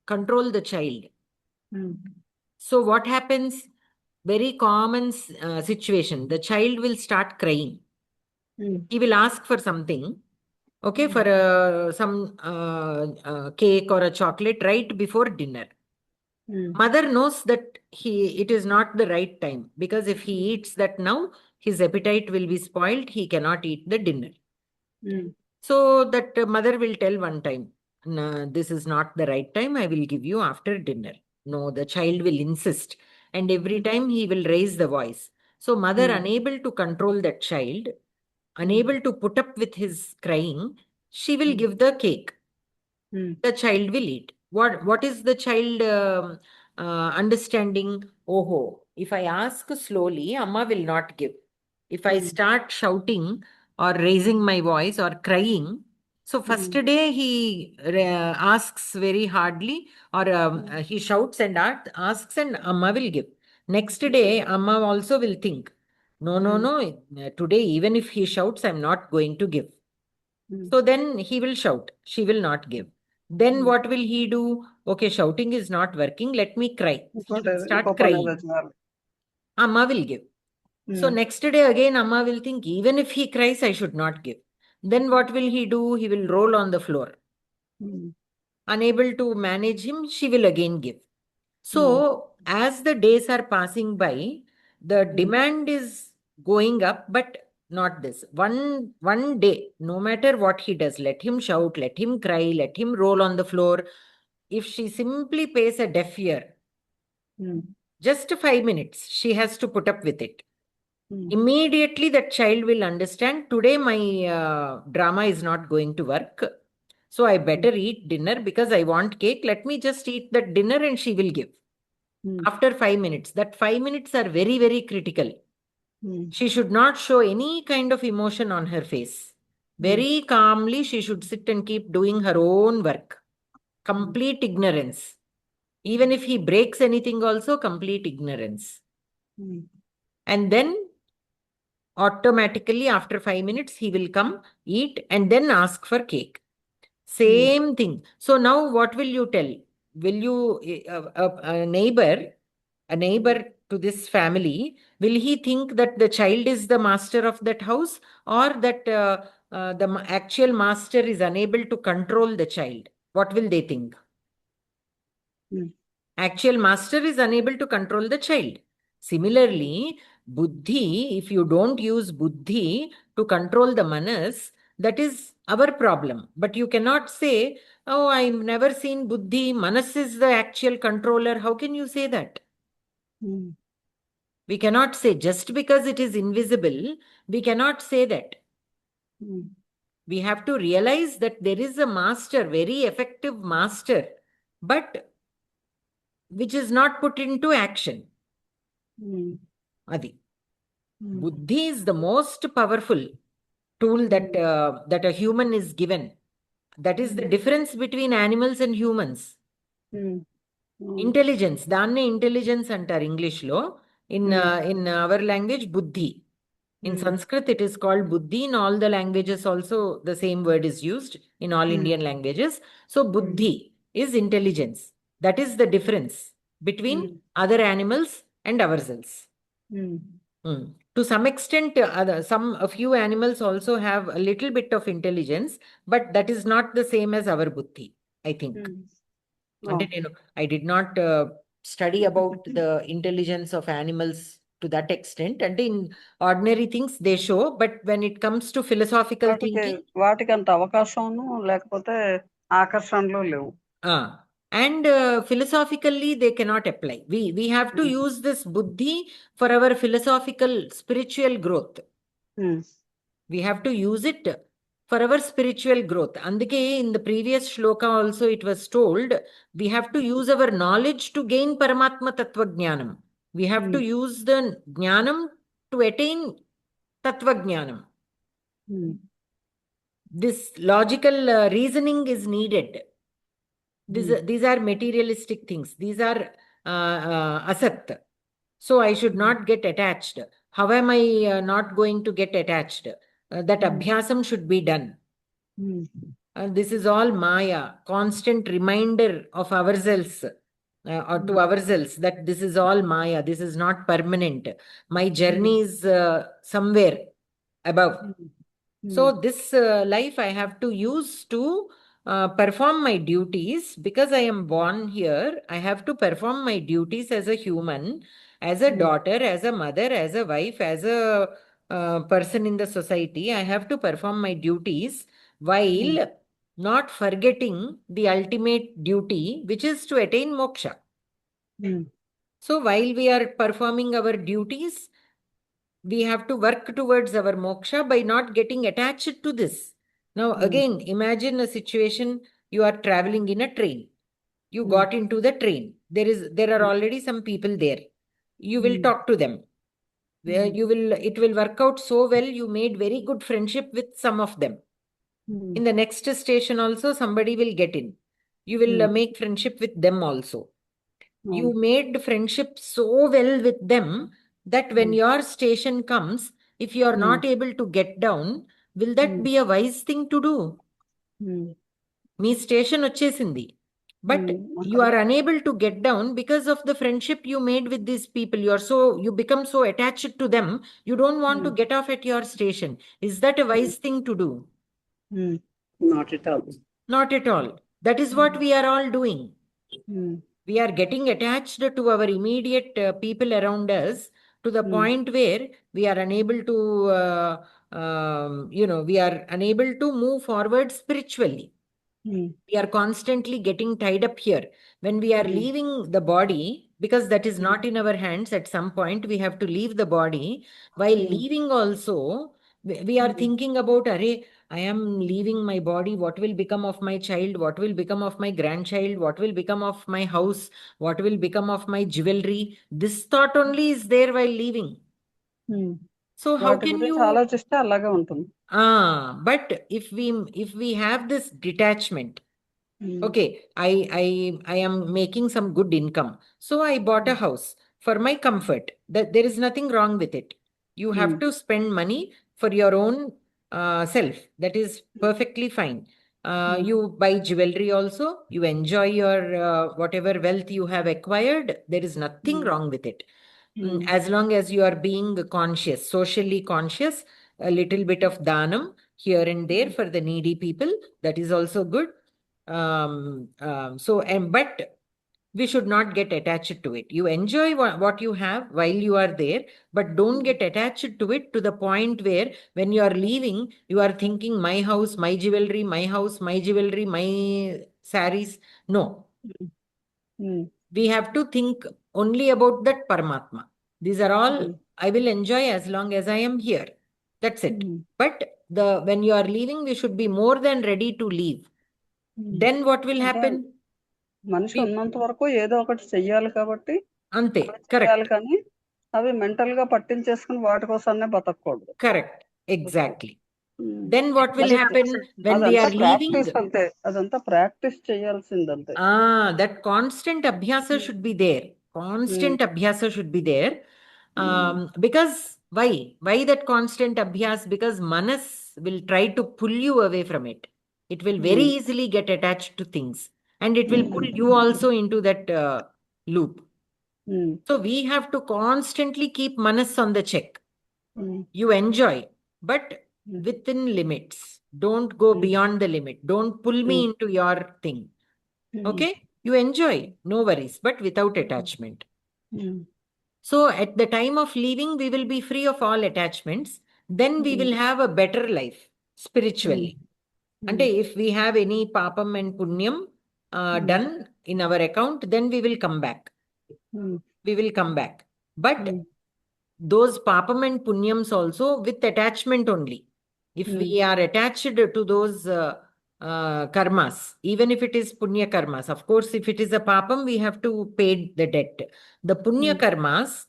control the child. So what happens? Very common situation. The child will start crying. He will ask for something. Okay, for some cake or a chocolate right before dinner. Mother knows that it is not the right time, because if he eats that now, his appetite will be spoiled. He cannot eat the dinner. So that mother will tell one time, no, this is not the right time. I will give you after dinner. No, the child will insist. And every time he will raise the voice. So mother, unable to control that child, unable to put up with his crying, she will give the cake. The child will eat. What is the child understanding? Oh, if I ask slowly, Amma will not give. If I start shouting or raising my voice or crying, so first day he asks very hardly, or he shouts and asks, and Amma will give. Next day, Amma also will think, no, today even if he shouts, I'm not going to give. So then he will shout, she will not give. Then what will he do? Okay, shouting is not working. Let me cry. Start crying. Amma will give. So next day again, Amma will think, even if he cries, I should not give. Then what will he do? He will roll on the floor. Unable to manage him, she will again give. So as the days are passing by, the demand is going up, but not this. One day, no matter what he does, let him shout, let him cry, let him roll on the floor. If she simply pays a deaf ear, just 5 minutes, she has to put up with it. Immediately that child will understand, today my drama is not going to work. So I better eat dinner because I want cake. Let me just eat that dinner and she will give. After 5 minutes, that 5 minutes are very, very critical. She should not show any kind of emotion on her face. Very calmly, she should sit and keep doing her own work. Complete ignorance. Even if he breaks anything also, complete ignorance. And then automatically after 5 minutes, he will come, eat, and then ask for cake. Same thing. So now what will you tell? Will you, a neighbor to this family, will he think that the child is the master of that house, or that the actual master is unable to control the child? What will they think? Actual master is unable to control the child. Similarly, buddhi, if you don't use buddhi to control the manas, that is our problem. But you cannot say, oh, I've never seen buddhi, manas is the actual controller. How can you say that? We cannot say, just because it is invisible, we cannot say that. We have to realize that there is a master, very effective master, but which is not put into action. Adi. Buddhi is the most powerful tool that that a human is given. That is the difference between animals and humans. Intelligence, danne intelligence antar English lo. In our language, buddhi. In Sanskrit, it is called buddhi. In all the languages also, the same word is used in all Indian languages. So, buddhi is intelligence. That is the difference between other animals and ourselves. To some extent, a few animals also have a little bit of intelligence, but that is not the same as our buddhi, I think. I did not study about the intelligence of animals to that extent, and in ordinary things they show, but when it comes to philosophical thinking, వాటికి అంత అవకాశం లేకపోతే ఆకర్షణలు లేవు. And philosophically they cannot apply. We have to use this buddhi for our philosophical spiritual growth. We have to use it for our spiritual growth. Andike in the previous shloka also it was told, we have to use our knowledge to gain Paramatma Tattva Jnanam. We have to use the Jnanam to attain Tattva Jnanam. This logical reasoning is needed. These are materialistic things. These are asat. So I should not get attached. How am I not going to get attached? That abhyasam should be done. This is all Maya, constant reminder of ourselves, or to ourselves that this is all Maya, this is not permanent. My journey is somewhere above. So this life I have to use to perform my duties. Because I am born here, I have to perform my duties as a human, as a daughter, as a mother, as a wife, as a person in the society. I have to perform my duties while not forgetting the ultimate duty, which is to attain moksha. So while we are performing our duties, we have to work towards our moksha by not getting attached to this. Now, again, imagine a situation, you are traveling in a train. You got into the train. There are already some people there. You will talk to them. It will work out so well. You made very good friendship with some of them. In the next station also, somebody will get in. You will make friendship with them also. You made friendship so well with them that when your station comes, if you are not able to get down, will that be a wise thing to do? Me station vachesindi, but you are unable to get down because of the friendship you made with these people. You become so attached to them, you don't want to get off at your station. Is that a wise thing to do? Not at all. Not at all. That is what we are all doing. We are getting attached to our immediate people around us to the point where we are unable to, we are unable to move forward spiritually. We are constantly getting tied up here. When we are leaving the body, because that is not in our hands, at some point we have to leave the body. While leaving also, we are thinking about, Array, I am leaving my body. What will become of my child? What will become of my grandchild? What will become of my house? What will become of my jewelry? This thought only is there while leaving. So how can you ఆలోచిస్తే అలాగే ఉంటుంది. But if we have this detachment, okay, I am making some good income, so I bought a house for my comfort. That there is nothing wrong with it. You have to spend money for your own self. That is perfectly fine. You buy jewelry also. You enjoy your whatever wealth you have acquired. There is nothing wrong with it. As long as you are being conscious, socially conscious, a little bit of danam here and there for the needy people, that is also good. But we should not get attached to it. You enjoy what you have while you are there, but don't get attached to it to the point where when you are leaving, you are thinking, my house, my jewelry, my house, my jewelry, my saris. No. We have to think only about that Paramatma. These are all I will enjoy as long as I am here. That's it. But when you are leaving, we should be more than ready to leave. Then what will happen? మనిషి ఉన్నంత వరకు ఏదో ఒకటి చెయ్యాలి కాబట్టి అంతే. చేయాలి Correct. కానీ అవి మెంటల్ గా పట్టించేసుకుని వాటి కోసమే బతకూడదు. Correct. Exactly. Then what will happen when we are leaving? అంతే, అదంతా practice చేయాల్సిందంతే. That constant abhyasa should be there. Constant abhyasa should be there. Because why that constant abhyas? Because manas will try to pull you away from it. It will very easily get attached to things, and it will pull you also into that loop. So we have to constantly keep manas on the check. You enjoy, but within limits. Don't go beyond the limit. Don't pull me into your thing. Okay? You enjoy, no worries, but without attachment. So at the time of leaving, we will be free of all attachments. Then we will have a better life spiritually. And if we have any papam and punyam done in our account, then we will come back. We will come back. But those papam and punyams also with attachment only. If we are attached to those karmas, even if it is punya karmas, of course, if it is a papam, we have to pay the debt. The punya karmas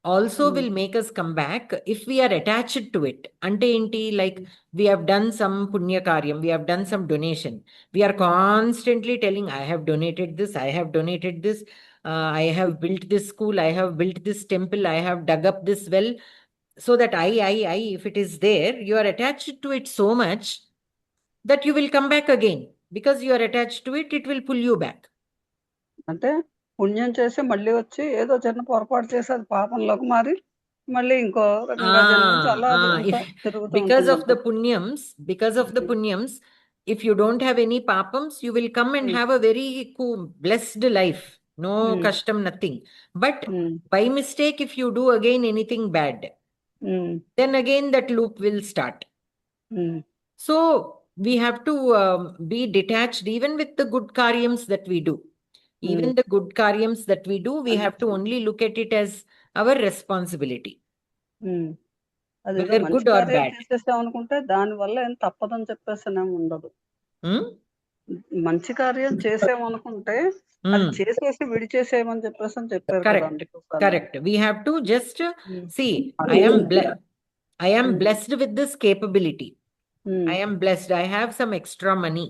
also will make us come back if we are attached to it. Ante enti, like we have done some punya karyam, we have done some donation. We are constantly telling, I have donated this, I have donated this, I have built this school, I have built this temple, I have dug up this well. So that if it is there, you are attached to it so much that you will come back again. Because you are attached to it, it will pull you back. అంటే పుణ్యం చేసి మళ్ళీ వచ్చి ఏదో చిన్న పొరపాటు చేసి అది పాపంలోకి మారి మళ్ళీ ఇంకో రకంగా జన్మించి అలా తిరుగుతూ because of the punyams, if you don't have any papams, you will come and have a very blessed life. No kashtam, nothing. But by mistake, if you do again anything bad, then again that loop will start. So we have to be detached even with the good karyams that we do. Even the good karyams that we do, we have to only look at it as our responsibility. Whether good or bad. చేసేసామనుకుంటే దాని వల్ల ఏం తప్పదని చెప్పేసి ఉండదు. మంచి కార్యం చేసేమనుకుంటే అది చేసేసి విడిచేసేయమని చెప్పేసి చెప్పారు. Correct. We have to just see, I am blessed with this capability. I am blessed. I have some extra money.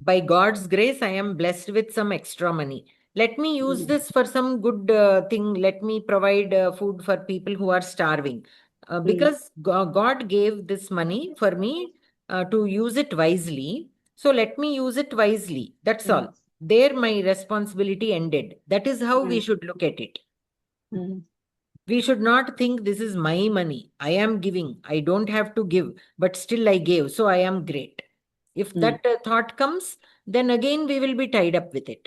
By God's grace, I am blessed with some extra money. Let me use this for some good thing. Let me provide food for people who are starving. Because God gave this money for me to use it wisely. So let me use it wisely. That's all. There my responsibility ended. That is how we should look at it. We should not think this is my money. I am giving. I don't have to give, but still I gave. So I am great. If that thought comes, then again we will be tied up with it.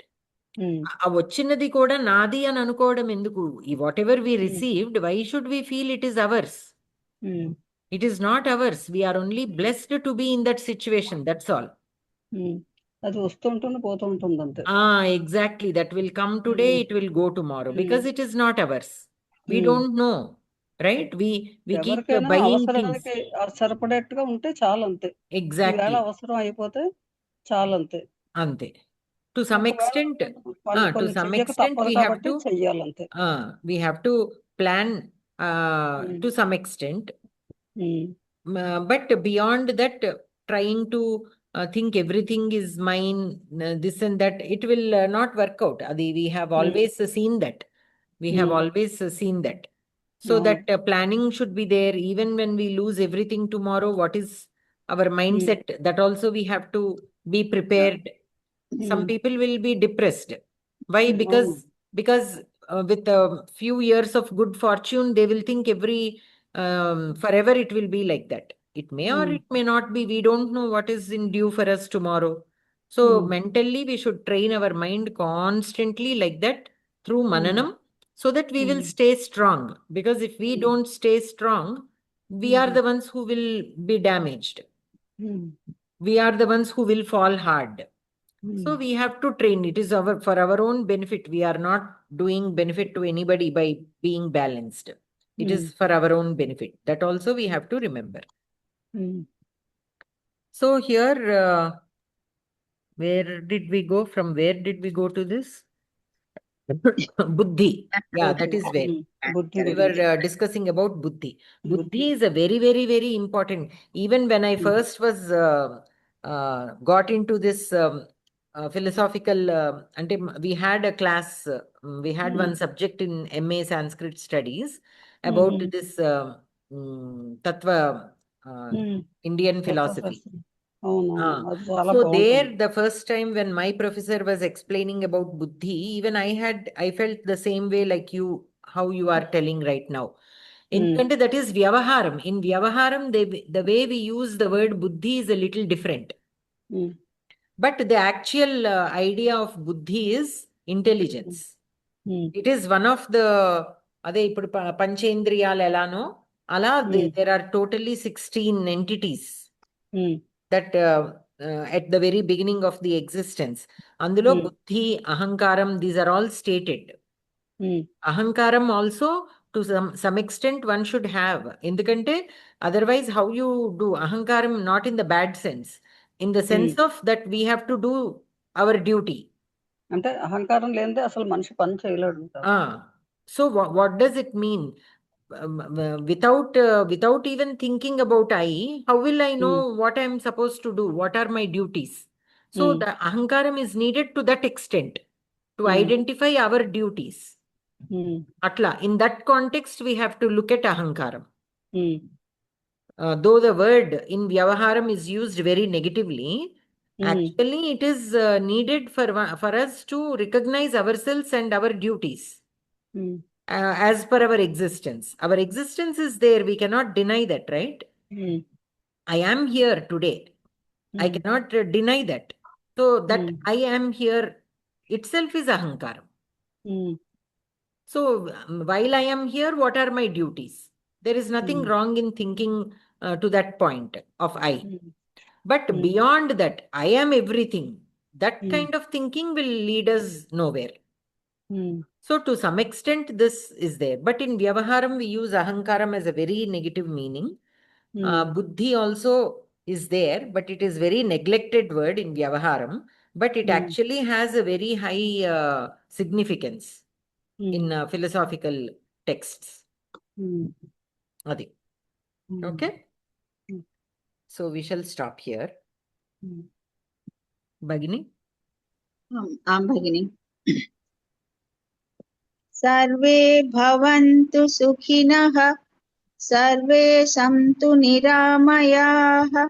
Avochinadi koda nadi an anukodam enduku. Whatever we received, why should we feel it is ours? It is not ours. We are only blessed to be in that situation. That's all. అది వస్తుంటుంది పోతూ ఉంటుంది అంతే. Exactly. That will come today, it will go tomorrow, because it is not ours. We don't know, right? We keep buying things. సరిపడేట్టుగా ఉంటే చాలు అంతే. Exactly. అవసరం అయిపోతే చాలు అంతే. అంతే. To some extent, we have to plan to some extent. But beyond that, trying to think everything is mine, this and that, it will not work out. Adi, we have always seen that. We have always seen that. So that planning should be there. Even when we lose everything tomorrow, what is our mindset? That also we have to be prepared. Some people will be depressed. Why? Because with a few years of good fortune, they will think forever it will be like that. It may or it may not be. We don't know what is in due for us tomorrow. So mentally, we should train our mind constantly like that through mananam, so that we will stay strong. Because if we don't stay strong, we are the ones who will be damaged. We are the ones who will fall hard. So we have to train. It is for our own benefit. We are not doing benefit to anybody by being balanced. It is for our own benefit. That also we have to remember. So here, where did we go? From where did we go to this? Buddhi. Yeah, that is where. We were discussing about Buddhi. Buddhi is a very, very, very important. Even when I first was got into this philosophical, we had a class, we had one subject in MA Sanskrit Studies about this Tattva, Indian philosophy. So there, the first time when my professor was explaining about Buddhi, even I felt the same way like you, how you are telling right now. That is Vyavaharam. In Vyavaharam, the way we use the word Buddhi is a little different. But the actual idea of Buddhi is intelligence. It is one of the Panchendriyal elano. There are totally 16 entities that at the very beginning of the existence. Andulo Buddhi, Ahankaram, these are all stated. Ahankaram also, to some extent, one should have. Indukante, otherwise, how you do Ahankaram, not in the bad sense, in the sense of that we have to do our duty. అంటే అహంకారం లేనిదే అసలు మనిషి పని చేయలేడు. So what does it mean? Without even thinking about I, how will I know what I am supposed to do? What are my duties? So the ahankaram is needed to that extent, to identify our duties. Atla, in that context, we have to look at ahankaram. Though the word in Vyavaharam is used very negatively, actually it is needed for us to recognize ourselves and our duties. As per our existence. Our existence is there. We cannot deny that, right? I am here today. I cannot deny that. So that I am here itself is ahankaram. So while I am here, what are my duties? There is nothing wrong in thinking to that point of I. But beyond that, I am everything. That kind of thinking will lead us nowhere. So to some extent, this is there. But in Vyavaharam, we use ahankaram as a very negative meaning. Buddhi also is there, but it is very neglected word in Vyavaharam. But it actually has a very high significance in philosophical texts. Adi. Okay? So we shall stop here. Bhagini? Bhagini. Sarve bhavantu sukhinah, sarve santu niramayah,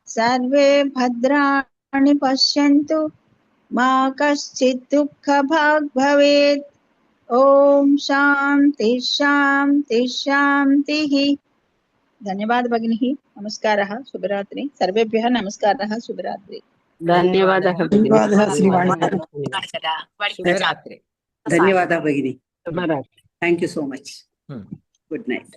sarve bhadrani pashyantu, ma kaschit dukkha bhag bhavet. Om Shanti Shanti Shanti. धन्यवाद भगिनी. नमस्कारः. शुभरात्रि. सर्वेभ्यः नमस्कारः. शुभरात्रि. ధన్యవాదాः శ్రీ వాణి గారు. Shubharatri. ధన్యవాదాలు భగిని. శుభరాత్రి. Thank you so much. Good night.